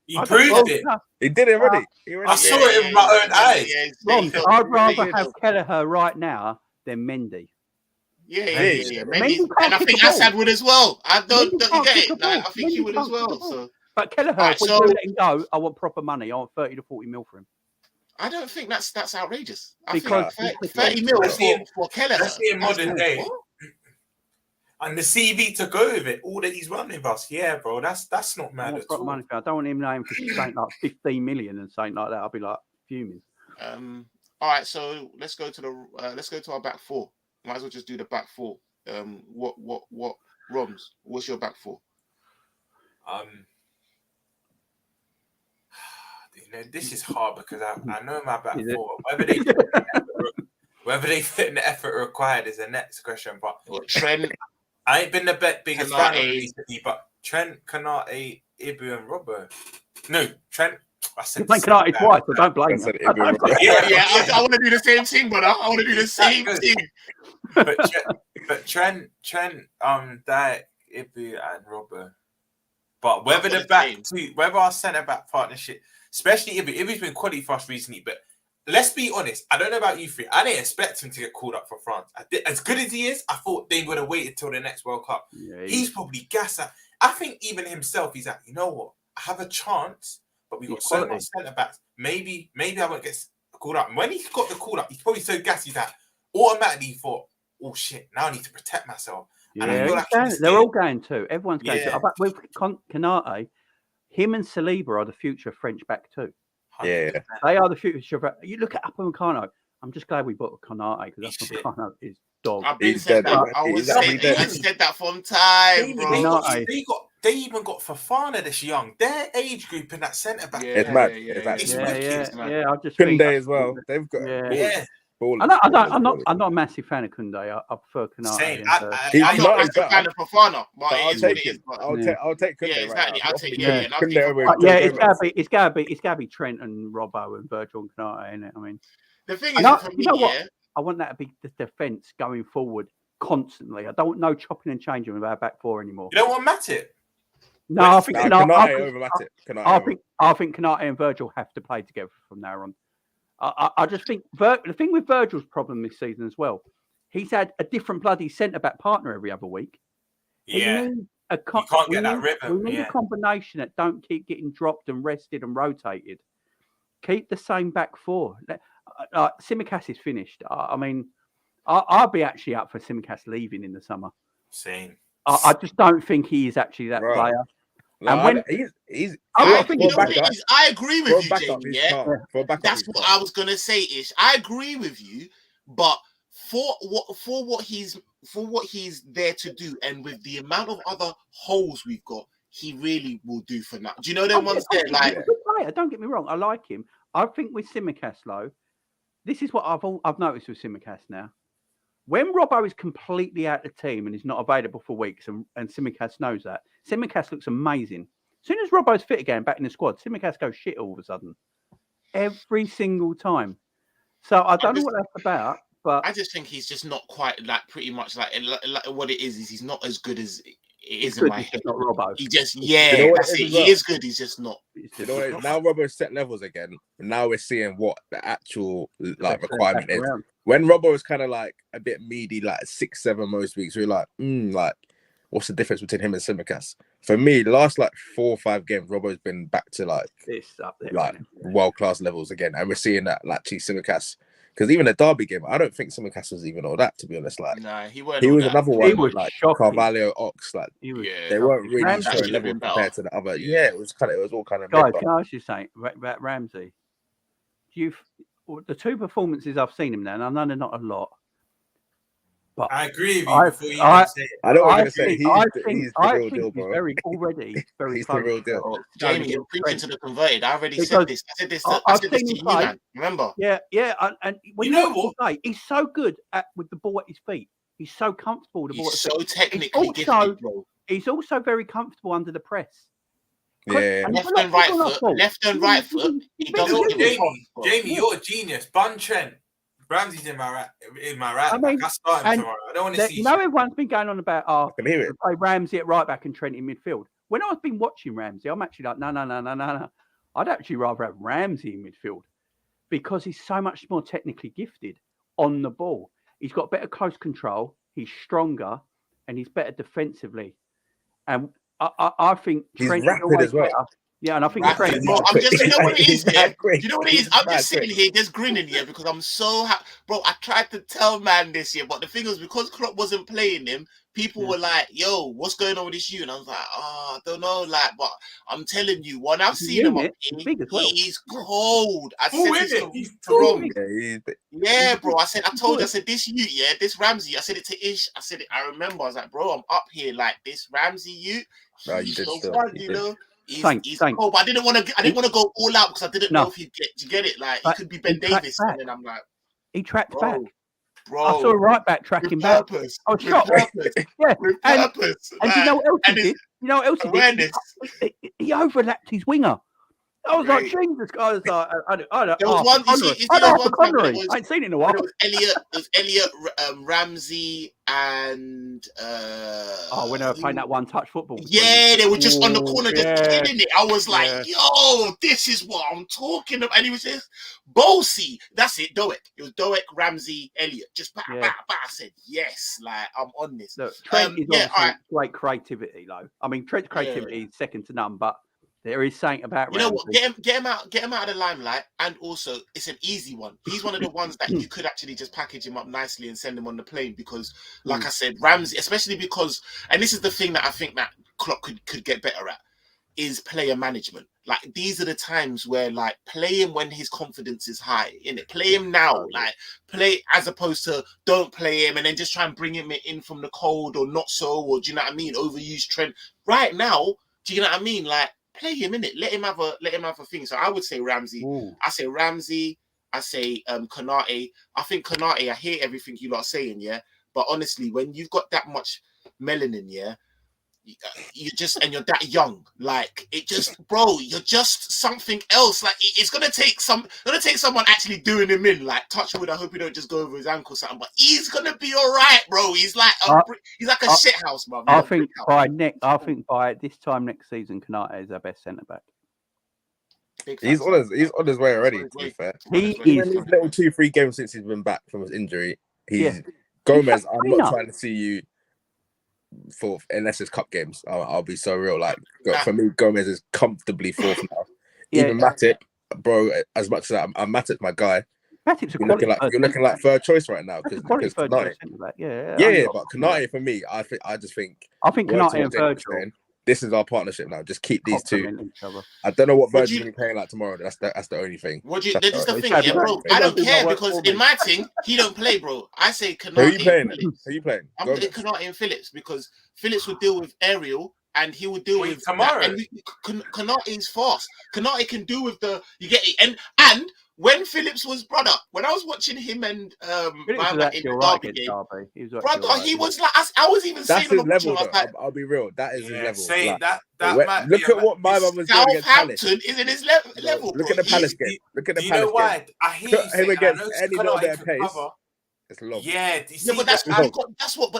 He proved it. He did it already. I saw it with my own eyes. I'd rather have Kelleher right now than Mendy. Yeah. Mendy And I think Assad would as well. I don't Mendy get can't it. kick a Like, ball. I think he Mendy would can't as kick a well. ball. So, But Kelleher, Right, if we so- do let him go, I want proper money. I want 30 to 40 mil for him. I don't think that's outrageous. I Because think 30 mil for Kelleher. Especially in modern day. What? And the CV to go with it, all that he's run with us. Yeah, bro, that's not I mad want at proper all. money for him. I don't want him name for something like 15 million and something like that. I'll be like fuming. All right, so let's go to our back four. Might as well just do the back four. What Roms? What's your back four? This is hard because I know my back Is it? four. Whether they fit in the effort required is the next question. But Trent, I ain't been the biggest Konate. fan of recently, but Trent, Konate, Ibu, and Robbo. No, Trent. I said You're playing Konate twice, so don't blame I him. said Ibu and Robbo. I want to do the same thing, brother. I want to do the same thing. But Trent, Dijk, Ibu, and Robbo. But whether the back two, whether our centre back partnership, especially Ibu's been quality for us recently, but let's be honest. I don't know about you three. I didn't expect him to get called up for France. As good as he is, I thought they would have waited till the next World Cup. Yeah, He's probably gassed out. I think even himself, he's like, you know what? I have a chance, but we've got so much centre backs. Maybe I won't get called up. And when he got the call up, he's probably so gassed. He's like, automatically thought, oh shit, now I need to protect myself. And I feel like they're all going to. Everyone's going to. But with Konate, him and Saliba are the future French back too. Yeah. They are the future. You look at Upamecano. I'm just glad we bought Konate because Upamecano is dog. I've been said that. I said that from time, bro. They even got Fofana this young. Their age group in that centre back. It's mad. Yeah. I just Kunde as well. They've got I'm not a massive fan of Kunde. I prefer Konate. Same. I'm not a massive fan of Fofana, but I'll take Kunde. Yeah, exactly. I'll take Kunde. It's gotta be Trent and Robbo and Virgil and Konate, isn't it? I mean, the thing is, for me, what? I want that to be the defence going forward constantly. I don't want no chopping and changing with our back four anymore. You don't want Matip? No, I think Konate over Matip. I think Konate and Virgil have to play together from now on. I just think the thing with Virgil's problem this season as well, he's had a different bloody centre-back partner every other week. Yeah. You can't get that rhythm. We need a combination that don't keep getting dropped and rested and rotated. Keep the same back four. Tsimikas is finished. I mean, I'll be actually up for Tsimikas leaving in the summer. Same. I just don't think he is actually that player. No, and I agree with you, Jamie. Yeah, that's what I was gonna say. Ish, I agree with you, but for what he's there to do, and with the amount of other holes we've got, he really will do for now. Do you know them ones there? Like, he's a good player. Don't get me wrong. I like him. I think with Tsimikas, though, this is what I've noticed with Tsimikas now. When Robbo is completely out of the team and is not available for weeks, and Tsimikas knows that, Tsimikas looks amazing. As soon as Robbo's fit again, back in the squad, Tsimikas goes shit all of a sudden. Every single time. So I don't know what that's about, But I just think he's just not quite like pretty much like what it is he's not as good as it he's is in good. my He's head. just not Robbo. He just You know what that's it it. is as well? He is good. He's just not. It's You just know what? Now Robbo's set levels again. Now we're seeing what the actual like requirement is. around. When Robbo was kind of like a bit meaty, like 6-7 most weeks, we were like, what's the difference between him and Simicast? For me, last like 4 or 5 games, Robbo's been back to like It's up there. like world class levels again, and we're seeing that like Simicast. Because even the Derby game, I don't think Simicast was even all that, to be honest. Like Nah, he weren't. he all was that. another He one, was like shocking. Carvalho, Ox, like He was Yeah. they weren't really Ramsey showing should have level been compared better. to the other. Yeah. Yeah, it was all kind of Guys, mid, but can I ask you something about Ramsey? The 2 performances I've seen him now, and I know they're not a lot, but I agree with you I- before you I- even say it. I know what I you're gonna say. think- He's I the real deal, he's bro. very very He's the close. real deal. Oh, Going Jamie, you're against preaching Trent. to the converted. I already Because said this. I said this to, I I've said this seen to him you, play. man. Remember? Yeah, and when You you know watch him what? play, he's so good with the ball at his feet. He's so comfortable with the ball at He's his so feet. technically also- gifted, bro. He's also very comfortable under the press. Yeah, And Left look, and right look, look, foot, look. left and right foot. He He's doesn't very give good. a fuck, bro. Jamie, you're a genius. Bun Trent. Ramsey's in my right. I mean, back. I start him and tomorrow. I don't want to see. You know, everyone's been going on about I can hear it. play Ramsey at right back and Trent in midfield. When I've been watching Ramsey, I'm actually like, no. I'd actually rather have Ramsey in midfield because he's so much more technically gifted on the ball. He's got better close control. He's stronger, and he's better defensively. And I think He's Trent rapid is always as well. better. Yeah, and I think Rapid, Trent. bro. I'm just, you know what it is, yeah? Great. You know what it is? I'm just sitting here just grinning here because I'm so happy. Bro, I tried to tell man this year, but the thing was because Klopp wasn't playing him, people were like, yo, what's going on with this you? And I was like, I don't know, like, but I'm telling you, when I've seen him up He's big as well. he's cold. I Full said this in it. He's to full Rom. in it. Yeah, Yeah, bro. I told you, I said, this you, yeah, this Ramsey. I said it to Ish. I said it, I remember, I was like, bro, I'm up here like this Ramsey you. No, you He's did so still. fun, You you did. know. He's Thanks. cold, but I didn't want to go all out because I didn't know if he'd get it. Like, he But could be Ben he tracked Davis. back. And then I'm like, He tracked bro, back. bro. I saw a right back tracking with back. purpose. I was With shocked. purpose. Yeah, With and purpose. And you know what else he and his did? You know what else he awareness. did? He overlapped his winger. I was like, Right. Jesus, I was like, There was one, you see I there know was Arthur one time when Connery. I ain't seen it in a when while. it was Elliot, Ramsey, and When they were playing that one-touch football. yeah, they were just on the Ooh, corner yeah. just killing it. I was like, Yeah. yo, this is what I'm talking about. And he was just Bosey. That's it, Doek. It was Doek, Ramsey, Elliot. Just bah, Yeah. bah, bah. I said, yes, like I'm on this. Look, Trent is yeah, obviously all right. great creativity, though. I mean, Trent's creativity is second to none, but there is something about You know what? Ramsey. Get him out of the limelight, and also it's an easy one. He's one of the ones that you could actually just package him up nicely and send him on the plane because, like I said, Ramsey, especially because, and this is the thing that I think that Klopp could get better at, is player management. Like these are the times where like play him when his confidence is high, innit? Play him now, like play as opposed to don't play him and then just try and bring him in from the cold or not so, or do you know what I mean? Overuse Trent right now. Do you know what I mean? Like. Play him in it. Let him have a thing. So I would say Ramsey. Ooh. I say Ramsey. I say Konate. I think Konate. I hear everything you lot are saying, yeah. But honestly, when you've got that much melanin, yeah, you just and you're that young, like it just, bro, you're just something else. Like it's gonna take someone actually doing him in. Like touch wood. I hope he don't just go over his ankle or something. But he's gonna be all right, bro. He's like a shit house, bro. I think by this time next season, Konate is our best centre back. He's on his way already. To be fair, He even is. these little 2-3 games since he's been back from his injury, he's Gomez. I'm He's not a trying to see you fourth unless it's cup games. I'll be so real. Like for me, Gomez is comfortably fourth now. Yeah. Even Matip, bro. As much as I'm Matip, my guy. Matip's a You're looking like third choice right now because Konate. Yeah, but Konate for me, I think Konate and Virgil. This is our partnership now. Just keep these two. complement each other. I don't know what Virgil's gonna be playing like tomorrow. That's the only thing. This is the thing, It's yeah, bro. happening. I don't It doesn't care work because for me. in my team he don't play, bro. I say Konate. Who are you playing? Phillips. Who are you playing? I'm Gomez. playing Konate and Phillips because Phillips would deal with aerial and he would deal with tomorrow. And Konate is fast. Konate can do with the you get it. And when Phillips was brother, when I was watching him and Phillips was actually all right against Derby. He was actually brother, all right. he was like I was even That's saying his on the level, watch, I though. was like, I'll be real. That is his level. Saying Like, that might look be at what my man was doing against Palace. Southampton is in his level. Look bro. at the Palace He's- game. Look at the Do you Palace know why? game. I hear Put you him saying, against I know any little Konate bit of can pace. cover. It's long. Yeah, you Yeah, see but that?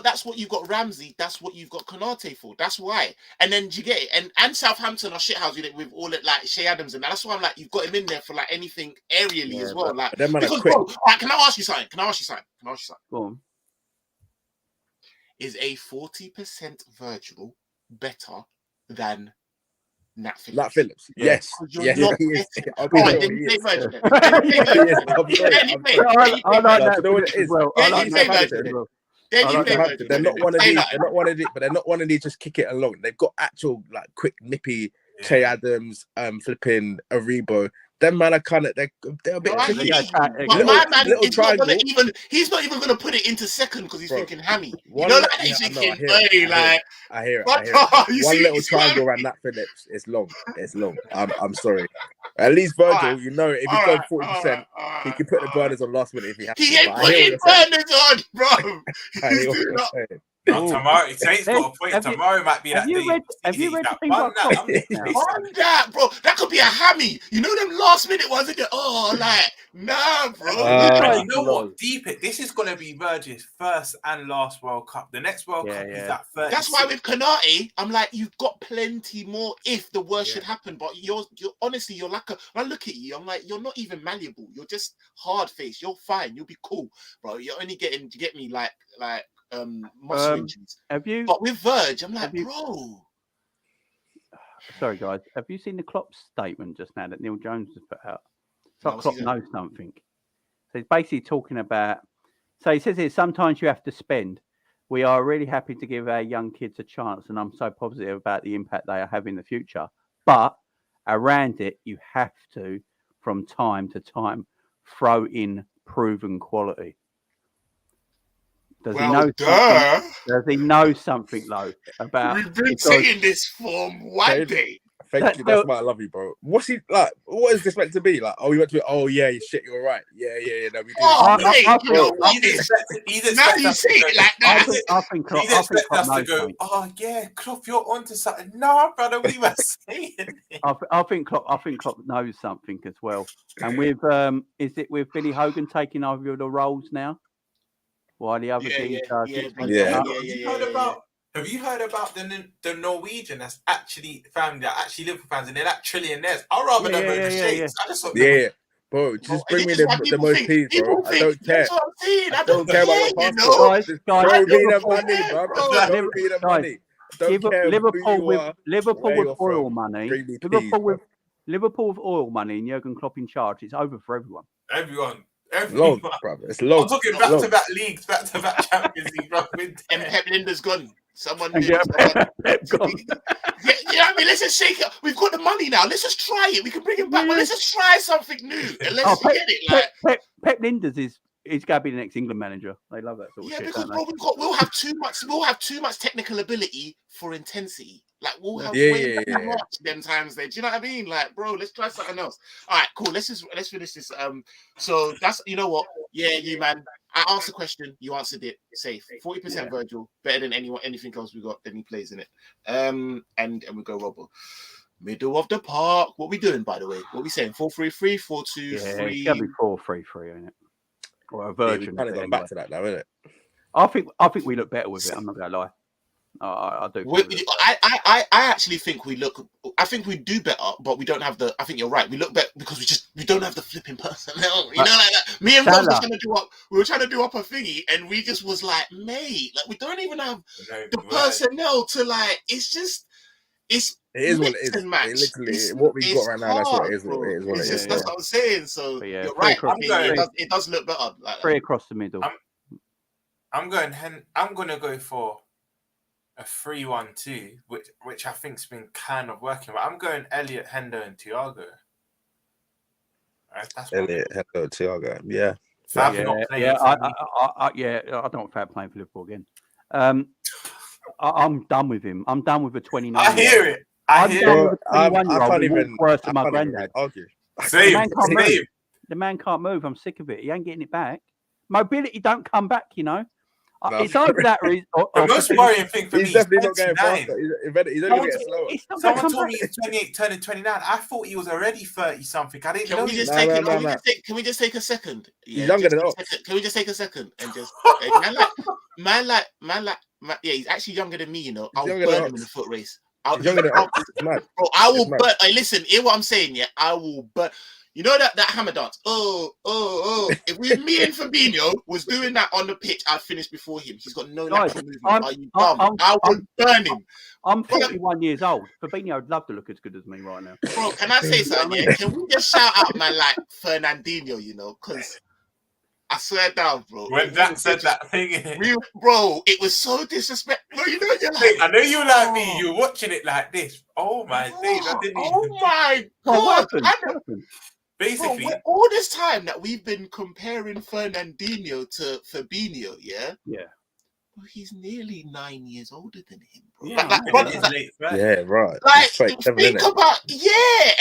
that's what you've got Ramsey. That's what you've got Konate for. That's why. And then do you get it? And Southampton are shithouse with all it like Shea Adams, and that's why I'm like, you've got him in there for like anything aerially as well. Like, them man are because quick. bro, like, can I ask you something? Go on. Is a 40% Virgil better than Nat Phillips? Nat Phillips. Yeah. Yes. You're Yes. not He is. getting- I'll be All right, real, then he you say is. Virgil. He is. I'm sorry. I'm sorry. I like No, that. do you know what it is? Well. Yeah, I you like say that Virgil. as well. Then you say Southampton, Virgil. they're not one of Say these. that. They're not one of these. But they're not one of these. Just kick it along. They've got actual like quick, nippy. Che Adams, flipping Aribo. Them man are kind of they're a bit No, I tricky. hear They you, go but my man little is not gonna triangle. he's not even gonna put it into second because he's Bro, thinking hammy. You one know, li- like yeah, he's I know, thinking, I hear hey, it, like, I hear it. what I hear it. the- you One see- little you see what I triangle mean? around Nat Phillips. It's long. It's long. I'm sorry. At least All Virgil, right. you know, if he's All going right, 40%, he can put the burners on last minute if he has He to. ain't But I hear putting what you're saying. burners on, bro. I He's hear what doing you're that. saying. No, tomorrow, Saint's got a point. Have you- Tomorrow might be that have you day. read- have you read the that thing bun about that? Klopp now? On that, bro. That could be a hammy. You know them last minute ones that get like, nah, bro. And you know no. what? Deep it. This is gonna be Virgil's first and last World Cup. The next World Cup is that 30. That's why with Konate, I'm like, you've got plenty more if the worst should happen. But you're honestly, you're like when I look at you, I'm like, you're not even malleable. You're just hard faced. You're fine. You'll be cool, bro. You're only getting to get me like muscle injuries. But with Verge, I'm like, bro. Sorry, guys. Have you seen the Klopp statement just now that Neil Jones has put out? It's like Klopp knows something. So he's basically talking about. So he says here, sometimes you have to spend. We are really happy to give our young kids a chance, and I'm so positive about the impact they are having in the future. But around it, you have to, from time to time, throw in proven quality. Does he know something? Does he know something, though, about? We've been saying this for one day. Thank you. That's why I love you, bro. What's he like? What is this meant to be? Like, oh, you went to it. Oh, yeah, shit, you're right. Yeah. No, we do. Now you say it like that. I think Klopp knows something. Oh yeah, Klopp, you're onto something. No, brother, we were saying it. I think Klopp knows something as well. And with is it with Billy Hogan taking over the roles now? While the other team does Have you heard about the Norwegian that's actually family that actually Liverpool fans and they're like trillionaires? I'd rather them over Shakes. I just thought bro, just bring me the most peas, bro. I don't care. I don't care about my passport. Just throw me the money, bro. Throw me the money. Don't care Liverpool with oil money. Liverpool with oil money and Jurgen Klopp in charge. It's over for everyone. Everyone. Long, bro. It's long. I'm talking back-to-back leagues, back-to-back Champions League, bro. And Pep Linda's gone. Someone gone. You know what I mean? Let's just shake it. We've got the money now. Let's just try it. We can bring him back, but let's just try something new. And let's get it. Like Pep Linda's is going to be the next England manager. They love that sort of shit. Yeah, because bro, we'll have too much technical ability for intensity. Like we'll have way too much them times there. Do you know what I mean? Like, bro, let's try something else. All right, cool. Let's finish this. So that's you know what? Yeah, you man. I asked the question, you answered it. Safe. 40% Virgil, better than anything else we got. Then he plays in it. And we go Robbo. Middle of the park. What we doing, by the way? What we saying? 4-3-3, 4-2-3. Yeah, it's gotta be 4-3-3, isn't it? Or a version. We've kind of gone back to that now, isn't it? I think we look better with it. I'm not gonna lie. I do. I actually think we look. I think we do better, but we don't have the. I think you're right. We look better because we don't have the flipping personnel. You know, like that. Me and Rob were trying to do up. We were trying to do up a thingy, and we just was like, mate, like we don't even have the personnel to like. It's just. It is what it is. Literally, what we got right now, that's what it is. That's what I'm saying. So you're right. It does look better. Like three across the middle. I'm gonna go for a 3-1-2, which I think's been kind of working. But I'm going Elliot, Hendo, and Thiago. Right, that's Elliot, Hendo, Thiago. Yeah. I don't want Fab playing for Liverpool again. I'm done with him. I'm done with a 29. I hear it. I can't even. Worse than my granddad. Argue. The man can't move. I'm sick of it. He ain't getting it back. Mobility don't come back. You know. It's either that or, The most worrying thing for me He's is definitely not going 29. faster. He's only going to get slower. It's not Someone gonna told come me back. he's 28, turning 29. I thought he was already 30 something. I didn't Can know we he just was. take No, it? no, no. Can we just take a second? He's younger than us. Can we just take a second and just yeah, he's actually younger than me. You know, I'll younger burn than him in us. the foot race. He's younger than us. It's mad. Bro, I It's will mad. burn. Hey, listen, hear what I'm saying? Yeah, I will burn. You know that hammer dance? If me and Fabinho was doing that on the pitch, I'd finish before him. He's got no Guys, natural movement. Are you dumb? I would burn him. I'm 41 years old. Fabinho would love to look as good as me right now. Bro, can I say something? Yeah? Can we just shout out, man, like Fernandinho, you know? Because I swear down, bro. When Jack said that thing, Bro, it was so disrespectful. You know, you're like, I know you like me. You're watching it like this. Oh my days! I didn't even. oh my What God. happened? Basically, Bro, all this time that we've been comparing Fernandinho to Fabinho, yeah? Yeah. Well, he's nearly 9 years older than him, bro. yeah, Like, in his late 30s. Yeah, right. like, He's 27, think innit? about,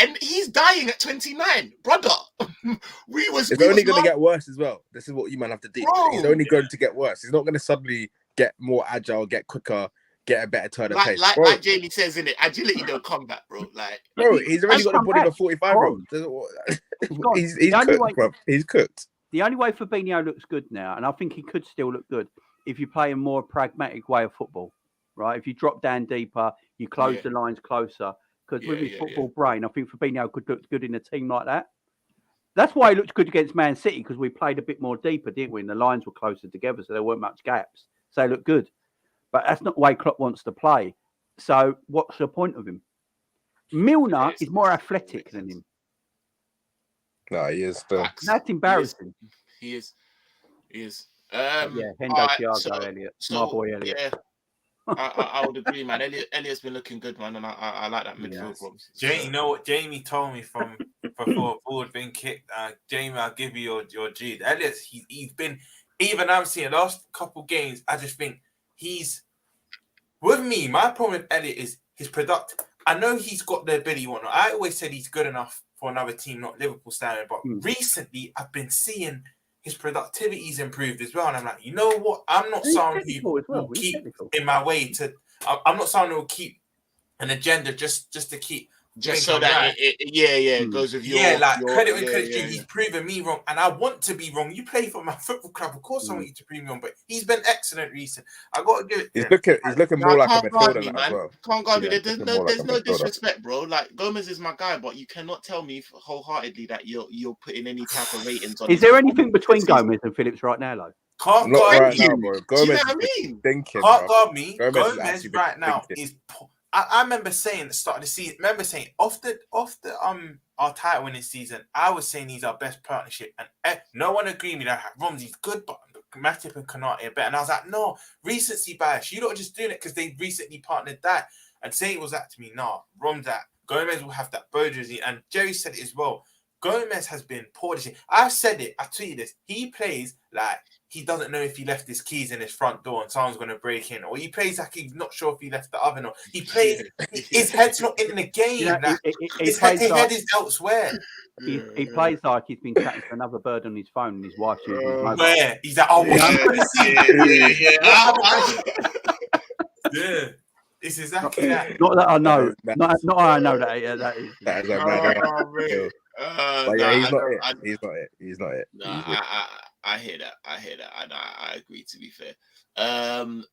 and he's dying at 29, brother. It's only going to get worse as well. This is what you man have to do. Bro. He's only going to get worse. He's not going to suddenly get more agile, get quicker, get a better turn of pace. like Jamie says, in it, agility don't come back, bro. Like, Bro, he's already got the body of a 45-year-old. He's cooked, bro. He's cooked. The only way Fabinho looks good now, and I think he could still look good, if you play a more pragmatic way of football, right? If you drop down deeper, you close the lines closer. Because with his football brain, I think Fabinho could look good in a team like that. That's why he looked good against Man City, because we played a bit more deeper, didn't we? And the lines were closer together, so there weren't much gaps. So they looked good. But that's not the way Klopp wants to play. So what's the point of him? Milner is more athletic than him. No, he is still. That's embarrassing. He is. Hendo, alright, Thiago, Elliott. My boy Elliott. Yeah, I would agree, man. Elliott's been looking good, man, and I like that midfield. Jamie, you know what Jamie told me before a ball had been kicked? Jamie, I'll give you your G. Elliott, he's been, even I'm seeing the last couple games, I just think he's, with me, my problem with Elliott is his product. I know he's got the ability, whatnot. I always said he's good enough for another team, not Liverpool standard, but recently I've been seeing his productivity's improved as well. And I'm like, you know what? I'm not someone who will keep in my way to. I'm not someone who will keep an agenda just to keep. Just so that it goes with your credit when credit's due. He's proven me wrong, and I want to be wrong. You play for my football club, of course I want you to prove me wrong. But he's been excellent recently. I got to give it. He's looking more like a midfielder now as well. Can't guard me. There's no disrespect, bro. Like, Gomez is my guy, but you cannot tell me wholeheartedly that you're putting any type of ratings on. Is there anything between Gomez and Phillips right now, though? Can't Not guard right me. now, bro. Gomez Do you know what I mean? thinking. Can't guard me. Gomez Gomez right now is. I remember saying at the start of the season. Remember saying off the our title winning season, I was saying he's our best partnership, and no one agreed with me that Ramsey's good, but Matip and Konate are better. And I was like, no, recency bias. You're not just doing it because they recently partnered that. And say it was that to me. No, Ramsey, Gomez will have that bow jersey, and Jerry said it as well. Gomez has been poor this year. I've said it. I tweeted this. He plays like he doesn't know if he left his keys in his front door and someone's going to break in. Or he plays like he's not sure if he left the oven. Or he plays, his head's not in the game. You know, like, his plays head like, is elsewhere. He plays like he's been chatting to another bird on his phone and his wife's using his mobile. Where? He's like, oh, yeah. It's exactly that. Not that I know. Not I know that is. That is a mad. But yeah, he's not it. No, I hear that. And I agree, to be fair.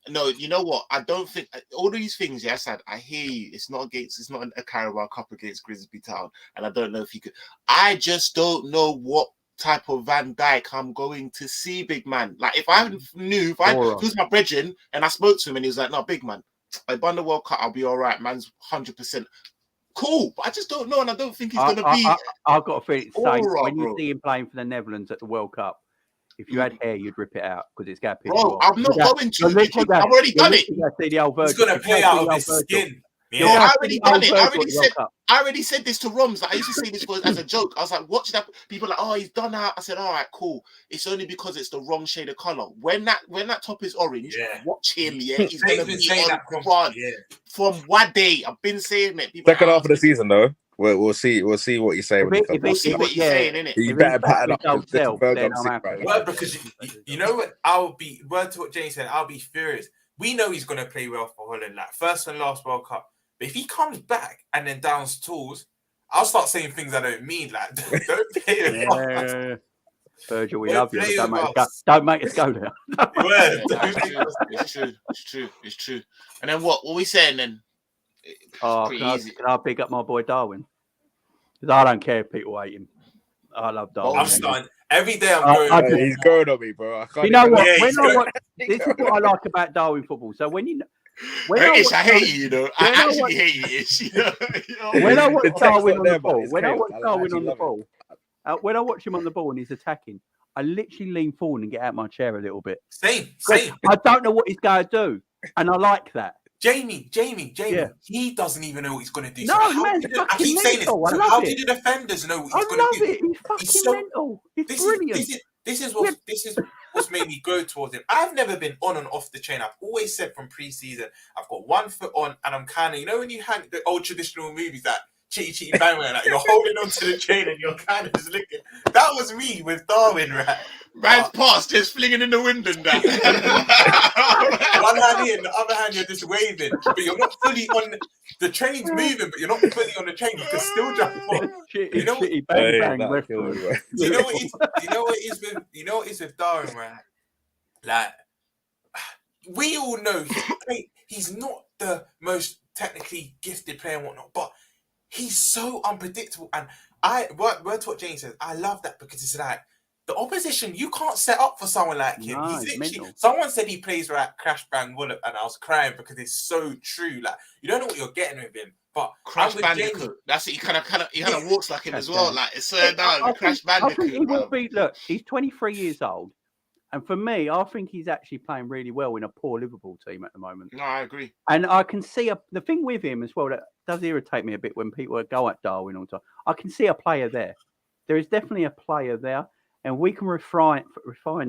No, you know what? I don't think all these things. Yes, I hear you. It's not a Carabao Cup against Grimsby Town, and I don't know if you could. I just don't know what type of Van Dijk I'm going to see, big man. Like, if I knew, if who's my brethren, and I spoke to him, and he was like, "No, big man, I won the World Cup. I'll be all right. Man's 100%." Cool, but I just don't know, and I don't think he's going to be. I've got a feeling it's saying right, when you bro. see him playing for the Netherlands at the World Cup, if you had hair, you'd rip it out because it's going to piss you Bro, off. I'm not going to. I've already done it. He's going to play out of his skin. Yeah. I already done it. I already said this to Roms. Like, I used to say this as a joke. I was like, watch that. People are like, oh, he's done out. I said, all right, cool. It's only because it's the wrong shade of color. When that top is orange, watch him. Yeah, he's gonna be on front from what day? I've been saying it. Second half of the season, though. We'll see what you say when he comes. We'll see what he's saying, innit? You If better he's back pattern with up because his this old Virgo self, I'm then sick, I'm bro. happy. Well, because you know what? Word to what Jay said, I'll be furious. We know he's going to play well for Holland, like first and last World Cup. But if he comes back and then downs tools, I'll start saying things I don't mean. Like, don't play with us. Yeah. Virgil, we Don't love you. play Don't with make us go. Don't make us go there. Word. It's true. And then what we saying then? It's pretty easy. Can I pick up my boy Darwin? Because I don't care if people hate him. I love Darwin. I'm starting every day. I'm going. He's going on me, bro. I can't You know even- what? Yeah, This is what I like about Darwin football. So when I hate you, you know. I actually hate you, Ish. You know? When I watch The text Darwin not on there, the but ball, it's when I chaos. watch I Darwin actually on the love it. ball, when I watch him on the ball and he's attacking, I literally lean forward and get out my chair a little bit. Same. I don't know what he's going to do, and I like that. Jamie. Yeah. He doesn't even know what he's going to do. No, man's I fucking keep saying this. mental. I So love how it. do the defenders know what I he's going to do? love it. He's fucking so- mental. It's brilliant. This is what's made me go towards him. I've never been on and off the chain. I've always said from pre-season, I've got 1 foot on, and I'm kind of, you know, when you hang the old traditional movies that chitty bang, like you're holding onto the chain and you're kind of just looking. That was me with Darwin, right? Man's past just flinging in the wind and that. One hand here, and the other hand you're just waving, but you're not fully on. The train's moving, but you're not fully on the train. You can still jump on. You know, Shitty bang That'll bang. kill me, bro. Do you know what it is with Darwin, right? Like, we all know he's not the most technically gifted player and whatnot, but he's so unpredictable. And word to what Jane says, I love that because it's like the opposition, you can't set up for someone like him. No, He's literally, mental. someone said he plays like Crash Bang Wallop, and I was crying because it's so true. Like, you don't know what you're getting with him. But Crash I'm with Bandicoot. Jamie. That's it. He kind of walks like him as well. Crash Like it's down. I Crash think he Bandicoot. will Man. be. Look, he's 23 years old, and for me, I think he's actually playing really well in a poor Liverpool team at the moment. No, I agree. And I can see the thing with him as well that does irritate me a bit when people go at Darwin all the time. I can see a player there. There is definitely a player there, and we can refine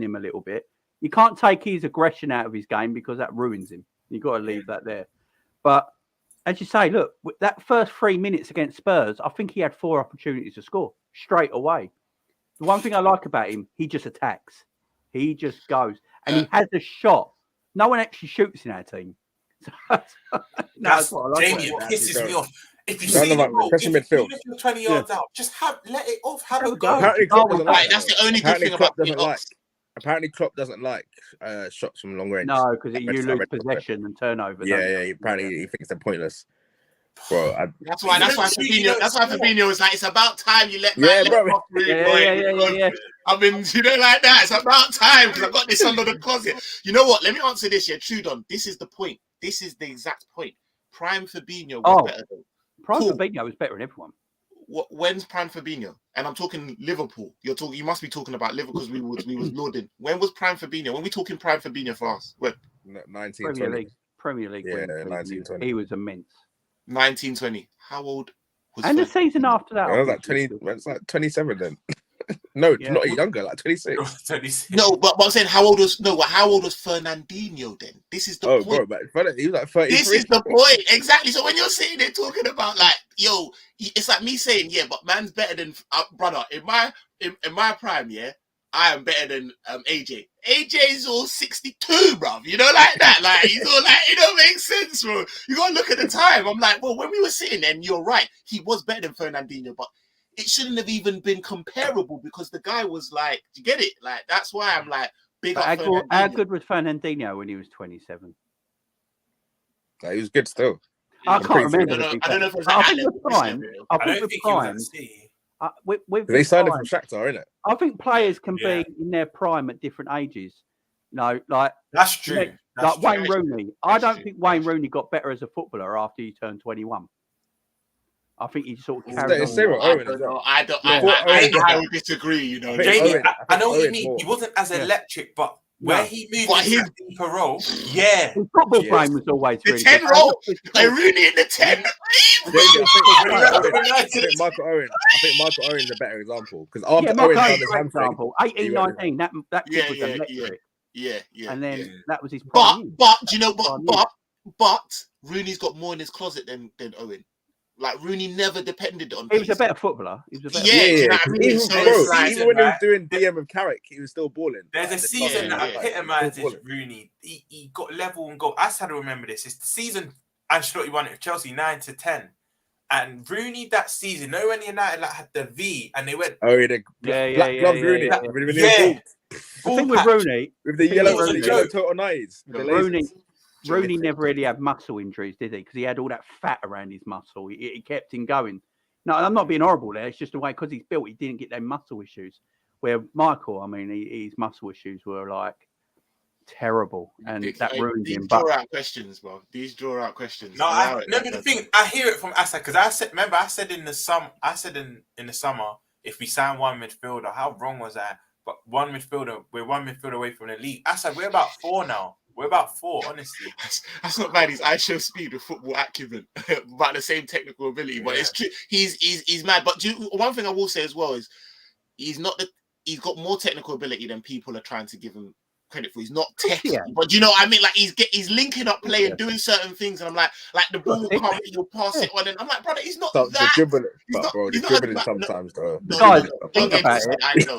him a little bit. You can't take his aggression out of his game because that ruins him. You've got to leave that there. But as you say, look, that first 3 minutes against Spurs, I think he had 4 opportunities to score straight away. The one thing I like about him, he just attacks. He just goes. And he has a shot. No one actually shoots in our team. That's what I like Jamie, about it him. pisses me off. If you None see of the that, ball, especially midfield. even if you're 20 yards out, just let it off. Have a go. Apparently Klopp doesn't like Right, that's the only good Apparently thing Klopp about being doesn't like. Ox. Apparently Klopp doesn't like shots from long range. No, because you I lose read- possession and turnover. don't you? Apparently he thinks they're pointless. Bro, That's why Fabinho. That's why Fabinho was like, it's about time you let Yeah, man bro. let off, really, Yeah, boy. yeah. I mean, you know, like that. It's about time because I got this under the closet. You know what? Let me answer this. Yeah, Trudon. This is the point. This is the exact point. Prime Fabinho was better. Prime Cool. Fabinho was better than everyone. When's Prime Fabinho? And I'm talking Liverpool. You must be talking about Liverpool because we was lauding. When was Prime Fabinho? When we talking Prime Fabinho for us? When? 1920. Premier League. Yeah, wins, 1920. He was immense. 1920. How old was And the Fabinho? season after that, I was like 20. It's like 27 then. No, Yeah. not younger, like 26. No, but I'm saying how old was Fernandinho then? This is the Oh, point. bro, but he was like 33. This is the point. Exactly. So when you're sitting there talking about like, yo, it's like me saying, yeah, but man's better than brother. In my prime, yeah, I am better than AJ. AJ's all 62, bruv. You know, like that. Like he's all like, it don't make sense, bro. You gotta look at the time. I'm like, well, when we were sitting there, and you're right, he was better than Fernandinho, but it shouldn't have even been comparable because the guy was like, do you get it? Like that's why I'm like, big up Fernandinho. how good was Fernandinho when he was 27? Like, he was good still. I can't remember. I don't know if it was I at think that with level. Prime, I I don't think with think he was Prime, at City. with They signed him Prime, from Shakhtar, innit? I think players can Yeah. be in their prime at different ages. No, like That's true. like That's true. Wayne Rooney. I That's don't true. think Wayne Rooney got better as a footballer after he turned 21. I think he sort of It's carried the on. same with I Owen don't as know. well. I would disagree. You know, I think Jamie, Owen- I know what you Owen mean. more. He wasn't as Yeah. electric, but where he moved But into his- that deeper role, yeah. His football Yeah. playing was always The really 10 good. role? Like Rooney in the 10. Jamie, I United. think Michael Owen's a better example because after Yeah, Owen Mark done Owen's his a great hamstring, example. 18, he went- 19, that kid was electric. Yeah. And then yeah. that was his prime. But do you know Prime years. but Rooney's got more in his closet than Owen. Like Rooney never depended on. He was a pace. better footballer. He was a better. Yeah, do you know Yeah, what I mean? even, So bro, it's like, season, even when he was right? doing DM with Carrick, he was still balling. There's a Like, season yeah, that yeah. epitomizes Balling. Rooney. He got level and goal. I just had to remember this. It's the season Ancelotti won it with Chelsea 9-10. And Rooney that season, when United like had the V and they went, Oh, yeah, the black gloves Rooney. yeah. When he was Yeah. bald, The ball thing with patch. Rooney, with the thing yellow, was a the joke. yellow total 90s. With the Rooney, lasers. Rooney never really had muscle injuries, did he? Because he had all that fat around his muscle. He kept him going. No, I'm not being horrible there. It's just the way, because he's built, he didn't get them muscle issues. Where Michael, I mean, his muscle issues were like terrible, and that ruined these him. draw But out questions, bro. These draw out questions. No, Allow it. the thing I hear it from Asa because I said in the summer if we sign one midfielder, how wrong was that? But we're one midfielder away from the league. I said we're about 4 now. We're about 4, honestly. That's not bad. He's I show speed with football acumen, about the same technical ability. But it's true. He's mad. But one thing I will say as well is he's got more technical ability than people are trying to give him credit for. He's not techy, but you know what I mean? Like he's linking up play and doing certain things, and I'm like the ball will come, he'll pass it on, and I'm like, brother, he's not Stop that. the dribbling, He's not, bro. The he's not dribbling a- sometimes, though. Guys, Don't think get about me it. started.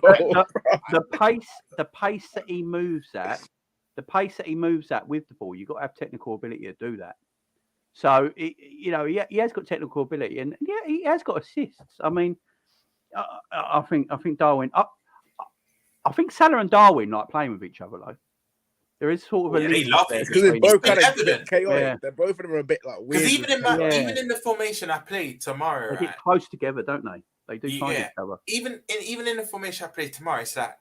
I know. the pace that he moves at, with the ball, you've got to have technical ability to do that. So he has got technical ability, and yeah, he has got assists. I mean, I think Darwin. I think Salah and Darwin like playing with each other though. There is sort of a they link love there it. Because they're both kind of evident. chaotic. Yeah. They're both of them are a bit like weird. Because even in the formation I play tomorrow, They get close together, don't they? They do find each other. Even in the formation I play tomorrow, it's like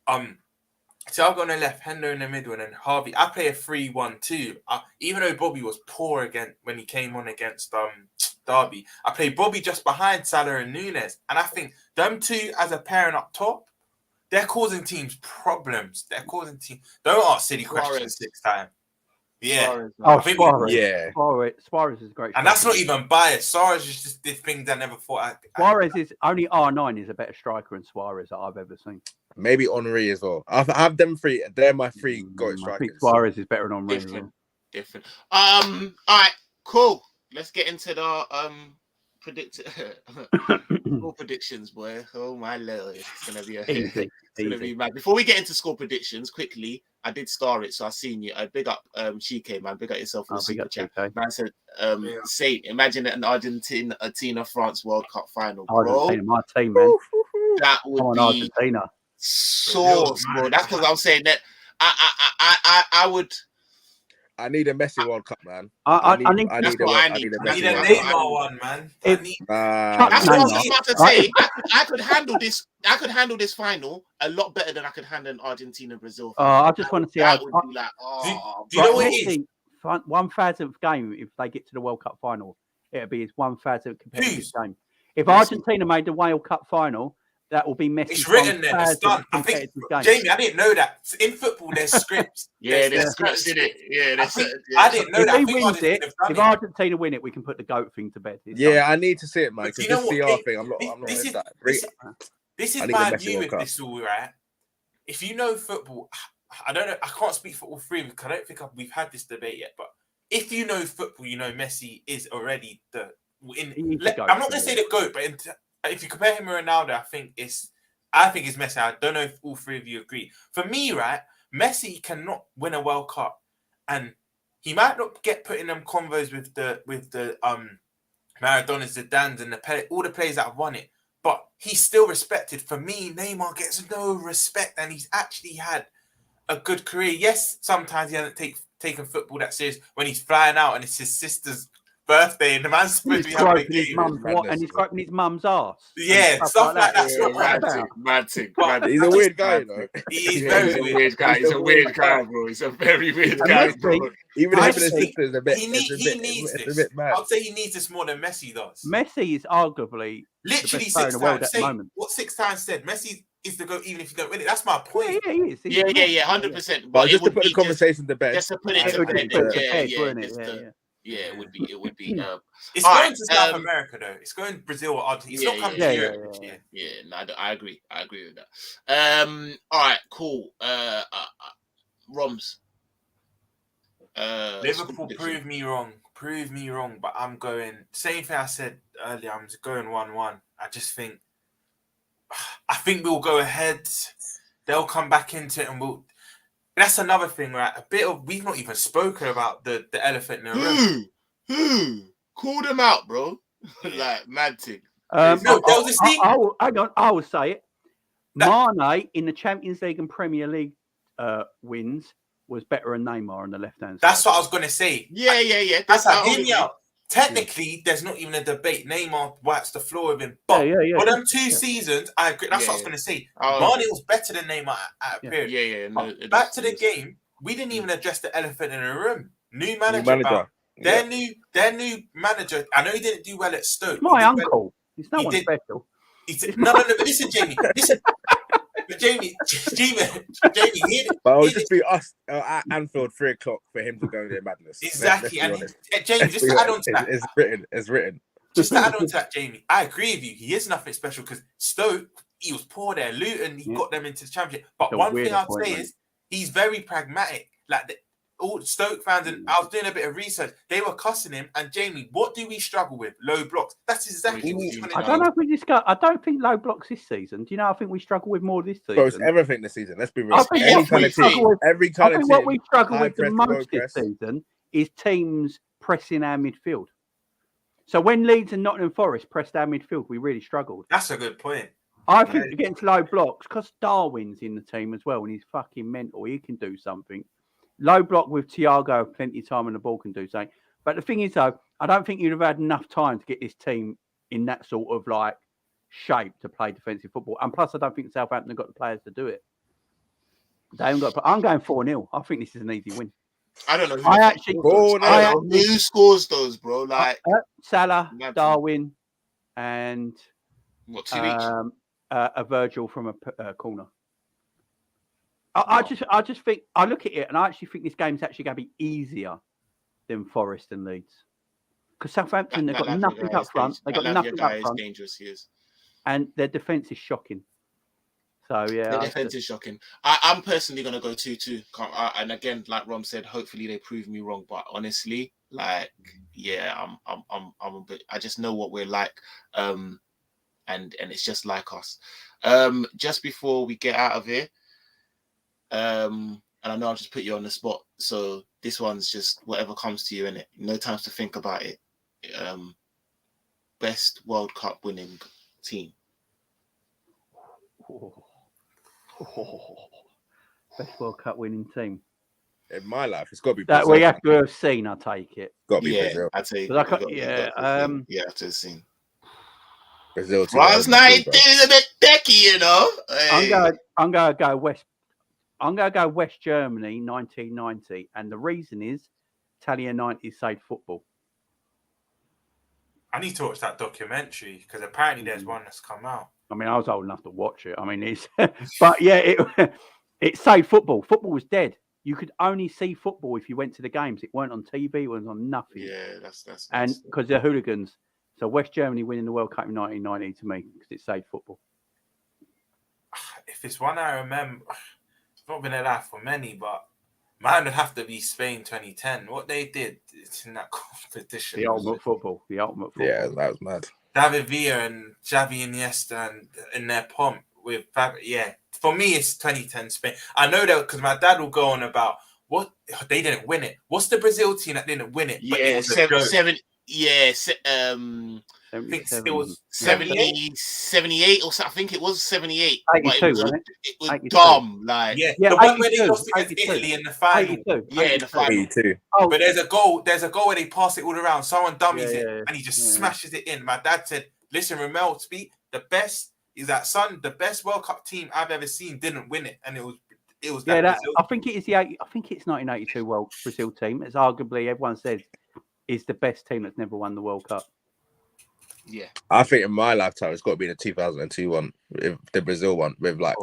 so I'll go on the left, Hendo in the middle, and then Harvey. I play a 3-1-2. Even though Bobby was poor again when he came on against Derby, I play Bobby just behind Salah and Nunes, and I think them two as a pairing up top, they're causing teams problems. Don't ask silly questions 6 times. Yeah. Suarez. Yeah. Suarez is great. And that's not even biased. Suarez is just the thing that I never thought. Suarez is only R9 is a better striker than Suarez that I've ever seen. Maybe Henry as well. I have them 3. They're my 3 goal I think strikers. Suarez is better than Henry as well. Different. All right, cool. Let's get into the score predictions, boy. Oh my lord, it's gonna be Easy. mad. Before we get into score predictions, quickly, I did star it, so I seen you. Big up, Chike, man. Big up yourself for the super chat. Man said, Saint, imagine an Argentina France World Cup final, bro. Argentina, my team, man. That would be Argentina. sauce, bro. That's because I'm saying that I would. I need a Messi World Cup, man. I need I need I need a Neymar one, man. That's what I was about to say. I could handle this. I could handle this final a lot better than I could handle an Argentina-Brazil. I just want to see how. That would be like, do you know what it is? 1,000th game, if they get to the World Cup final, it'll be his 1,000th competitive game. If Argentina made the World Cup final, that will be Messi. It's written there. I think, Jamie, I didn't know that. In football, there's scripts. There's scripts in it. Yeah, I didn't know that. If Argentina win it, we can put the GOAT thing to bed. Yeah, I need to see it, man. You know what? CR thing, I'm not This is my view with this all, right? If you know football, I don't know. I can't speak for all 3 because I don't think we've had this debate yet. But if you know football, you know Messi is already I'm not going to say the GOAT, but if you compare him with Ronaldo, I think it's Messi. I don't know if all 3 of you agree. For me, right, Messi cannot win a World Cup, and he might not get put in them convos with the Maradonas, the Dans, and all the players that have won it. But he's still respected. For me, Neymar gets no respect, and he's actually had a good career. Yes, sometimes he hasn't taken football that serious when he's flying out and it's his sister's birthday and the man's supposed to be having a game. And he's groping his mum's ass. Yeah, stuff like that. Mad thing. He's a weird guy, you know. He is very weird guy. He's a weird guy, bro. He's a very weird guy, bro. Even him and his sister is a bit. He needs this. I'd say he needs this more than Messi does. Messi is arguably literally the best player in the world at the moment. What 6 times said? Messi is the GOAT even if you don't win it. That's my point. Yeah, he is. Yeah, 100%. But just to put the conversation to bed. Just to put it to bed. Yeah, it would be. It's going to South America though. It's going Brazil or Argentina. It's not coming to Europe this year. Yeah, no, I agree. I agree with that. All right, cool. Roms. Liverpool prove me wrong. prove me wrong, but I'm going same thing I said earlier. I'm just going 1-1. I think we'll go ahead. They'll come back into it, and we'll. That's another thing, right? We've not even spoken about the elephant in the room. Who? Call them out, bro. Like mad thing. No, there was a thing. Hang on, I will say it. That- Mane in the Champions League and Premier League wins was better than Neymar on the left hand side. That's what I was going to say. Yeah. That's like, hear me out. Technically, there's not even a debate. Neymar wipes the floor with him. But for them 2 seasons, I agree. That's what I was going to say. Mane was better than Neymar at a period. Yeah. No, back to the game, we didn't even address the elephant in the room. New manager. Their new manager. I know he didn't do well at Stoke. It's my uncle. He's no one special. No. But listen, Jamie. Listen. But Jamie, but it'll just be us at Anfield 3 o'clock for him to go there madness. Exactly. And Jamie, just to add on to that, it's written. Just to add on to that, Jamie, I agree with you. He is nothing special because Stoke, he was poor there. Luton, he got them into the championship. But one thing I'd say is he's very pragmatic. Like all Stoke fans, and I was doing a bit of research. They were cussing him. And Jamie, what do we struggle with? Low blocks. That's exactly what he's going to do. I don't know if we discuss. I don't think low blocks this season. Do you know? I think we struggle with more this season. Bro, it's everything this season. Let's be real. I think what we struggle with the most this season is teams pressing our midfield. So when Leeds and Nottingham Forest pressed our midfield, we really struggled. That's a good point. I think against low blocks, because Darwin's in the team as well, and he's fucking mental. He can do something. Low block with Thiago, plenty of time on the ball, can do something. But the thing is, though, I don't think you'd have had enough time to get this team in that sort of like shape to play defensive football. And plus, I don't think Southampton have got the players to do it. They haven't got. I'm going 4-0. I think this is an easy win. I don't know. Who scores those, bro? Like Salah, Darwin, and what 2 each? A Virgil from a corner. I just think I look at it and I actually think this game's actually going to be easier than Forest and Leeds because Southampton they've got nothing up front. They've got nothing up front. Dangerous, he is. And their defense is shocking. So yeah, the defense is shocking. I'm personally going to go 2-2. And again, like Rom said, hopefully they prove me wrong. But honestly, like, yeah, I'm a bit. I just know what we're like, and it's just like us. Just before we get out of here, and I know I'll just put you on the spot. So this one's just whatever comes to you, innit? No time to think about it. Best World Cup winning team. Best World Cup winning team. In my life, it's got to be Brazil. That we have to have seen, I take it. Got to be Brazil. I'd say. You have to have seen. Brazil. France 19 is a bit decky, you know. Hey. I'm going to go West. I'm going to go West Germany 1990, and the reason is Italia 90 saved football. I need to watch that documentary because apparently there's one that's come out. I mean, I was old enough to watch it. I mean, it's, but yeah, it saved football. Football was dead. You could only see football if you went to the games. It weren't on TV. It was on nothing. Yeah, that's and because they're hooligans. So West Germany winning the World Cup in 1990 to me because it saved football. If it's one I remember, it's not been alive for many, but mine would have to be Spain 2010. What they did in that competition. The ultimate football. Yeah, that was mad. David Villa and Xavi Iniesta and in their pomp with for me it's 2010 Spain. I know that because my dad will go on about what they didn't win it. What's the Brazil team that didn't win it? Yeah, I think it was 78 or something. I think it was 78. 82, it was dumb. Like the one where they lost against Italy in the final. 82. Yeah, in the final. 82. Oh, but there's a goal where they pass it all around. Someone dummies it and he just smashes it in. My dad said, "Listen, Ramel, speak. The best is that son. The best World Cup team I've ever seen didn't win it, and it was." I think it is I think it's 1982 World Brazil team. It's arguably everyone says is the best team that's never won the World Cup. Yeah, I think in my lifetime it's got to be the 2002 one, the Brazil one with like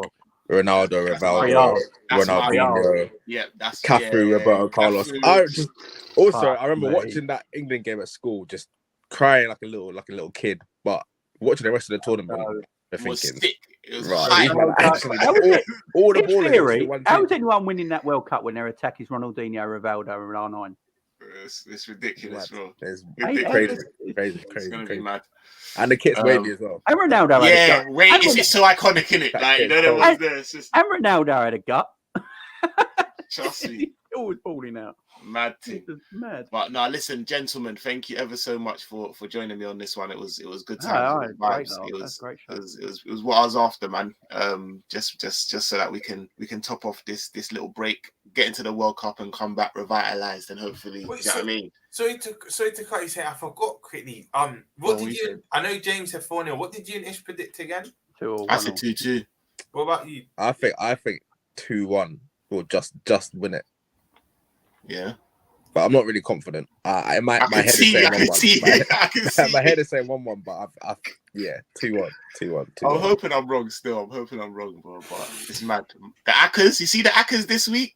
Ronaldo, Rivaldo, Ronaldinho, that's Cafu, Roberto Carlos. I remember watching that England game at school, just crying like a little kid. But watching the rest of the tournament, it was sick. It was right. All the ball. How was anyone winning that World Cup when their attack is Ronaldinho, Rivaldo, and R9? It's ridiculous, bro. It's Ridiculous. crazy, It's gonna be crazy. mad. And the kit's wavy as well. And Ronaldo had a Yeah, gut. wait, it's so iconic, innit? That Like, you kid's know, there cold. was there. It's just And Ronaldo had a gut. trust me, He's always balling out. mad He's thing. just mad. But no, listen, gentlemen, thank you ever so much for joining me on this one. It was good Oh, times. It was great, vibes. though. It That's was great show. it was what I was after, man. Just so that we can top off this little break, get into the World Cup, and come back revitalized, and hopefully, Wait, you know what I mean? Sorry to cut you. Say I forgot quickly. What did you? I know James said 4-0. What did you and Ish predict again? 2-1. I said 2-2. What about you? I think 2-1 will just win it. Yeah. But I'm not really confident. My head is saying 1-1. My head is saying 1-1, but yeah, 2-1. I'm hoping I'm wrong still. I'm hoping I'm wrong, bro. But it's mad. The Akkers, you see the Akkers this week?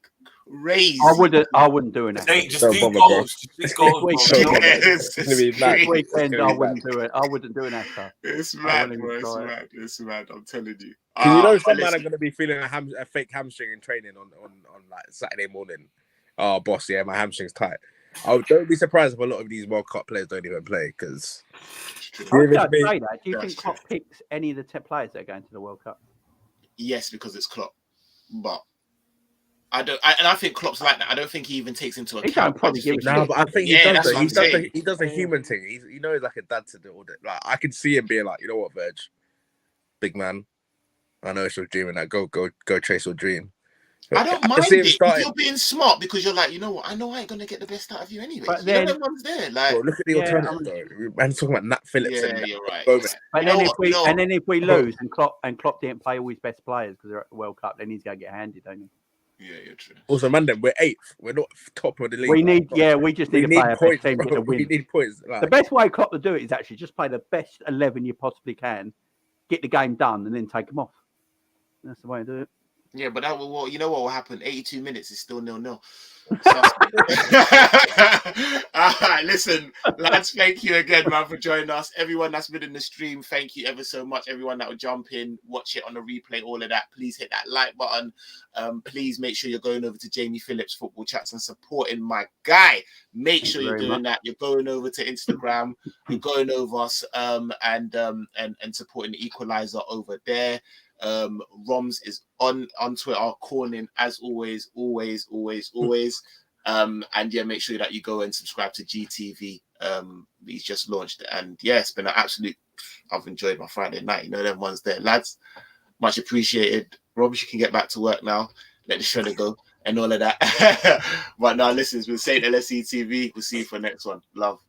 Raised. I wouldn't do it. Hey, just Don't do bother, goals. Just goals, bro. It's gonna be mad. crazy. Weekend, I wouldn't do it. I wouldn't do an actor. It's I mad, wouldn't bro. even It's try it. mad. It's mad. I'm telling you. Because you know some man listen, are going to be feeling a fake hamstring in training on like Saturday morning. Oh, boss, yeah, my hamstring's tight. Don't be surprised if a lot of these World Cup players don't even play because. Do you think Klopp true. picks any of the 10 players that are going to the World Cup? yes, because it's Klopp, but I think Klopp's like that. I don't think he even takes into account. don't probably give a No, shit. but I think Yeah, that's what I'm he saying. does the human thing. He's like a dad to do all that. Like I can see him being like, you know what, Virg, big man. I know it's your dream, and that go chase your dream. I don't can mind see him it starting. if you're being smart because you're like, you know what? I know I ain't gonna get the best out of you anyway. But You then- know, everyone's there. Like, Bro, look at the alternative though. Man, talking about Nat Phillips yeah, and you're right. Gomez. But You then know if what? we You know and then if we Bro. lose and Klopp didn't play all his best players because they're at the World Cup, then he's gonna get handed, don't he? Yeah, you're true. Also, man, then we're 8th. We're not top of the league. We like, just need to play our points, best team to get bro. a win. We need points. Like, The best way Klopp to do it is actually just play the best 11 you possibly can, get the game done, and then take them off. That's the way to do it. Yeah, but that will. Well, you know what will happen? 82 minutes is still 0-0. So, all right, listen, lads, thank you again, man, for joining us. Everyone that's been in the stream, thank you ever so much. Everyone that will jump in, watch it on the replay, all of that. Please hit that like button. Please make sure you're going over to Jamie Phillips Football Chats and supporting my guy. Make sure you're doing that. You're going over to Instagram. You're going over and supporting the Equalizer over there. Roms is on Twitter calling as always. And yeah, make sure that you go and subscribe to GTV. He's just launched, and yeah, it's been an absolute. I've enjoyed my Friday night. You know, them ones there, lads. Much appreciated. Rob, you can get back to work now. Let the show go and all of that. But now, listen, it's been Saint LFCTV. We'll see you for the next one. Love.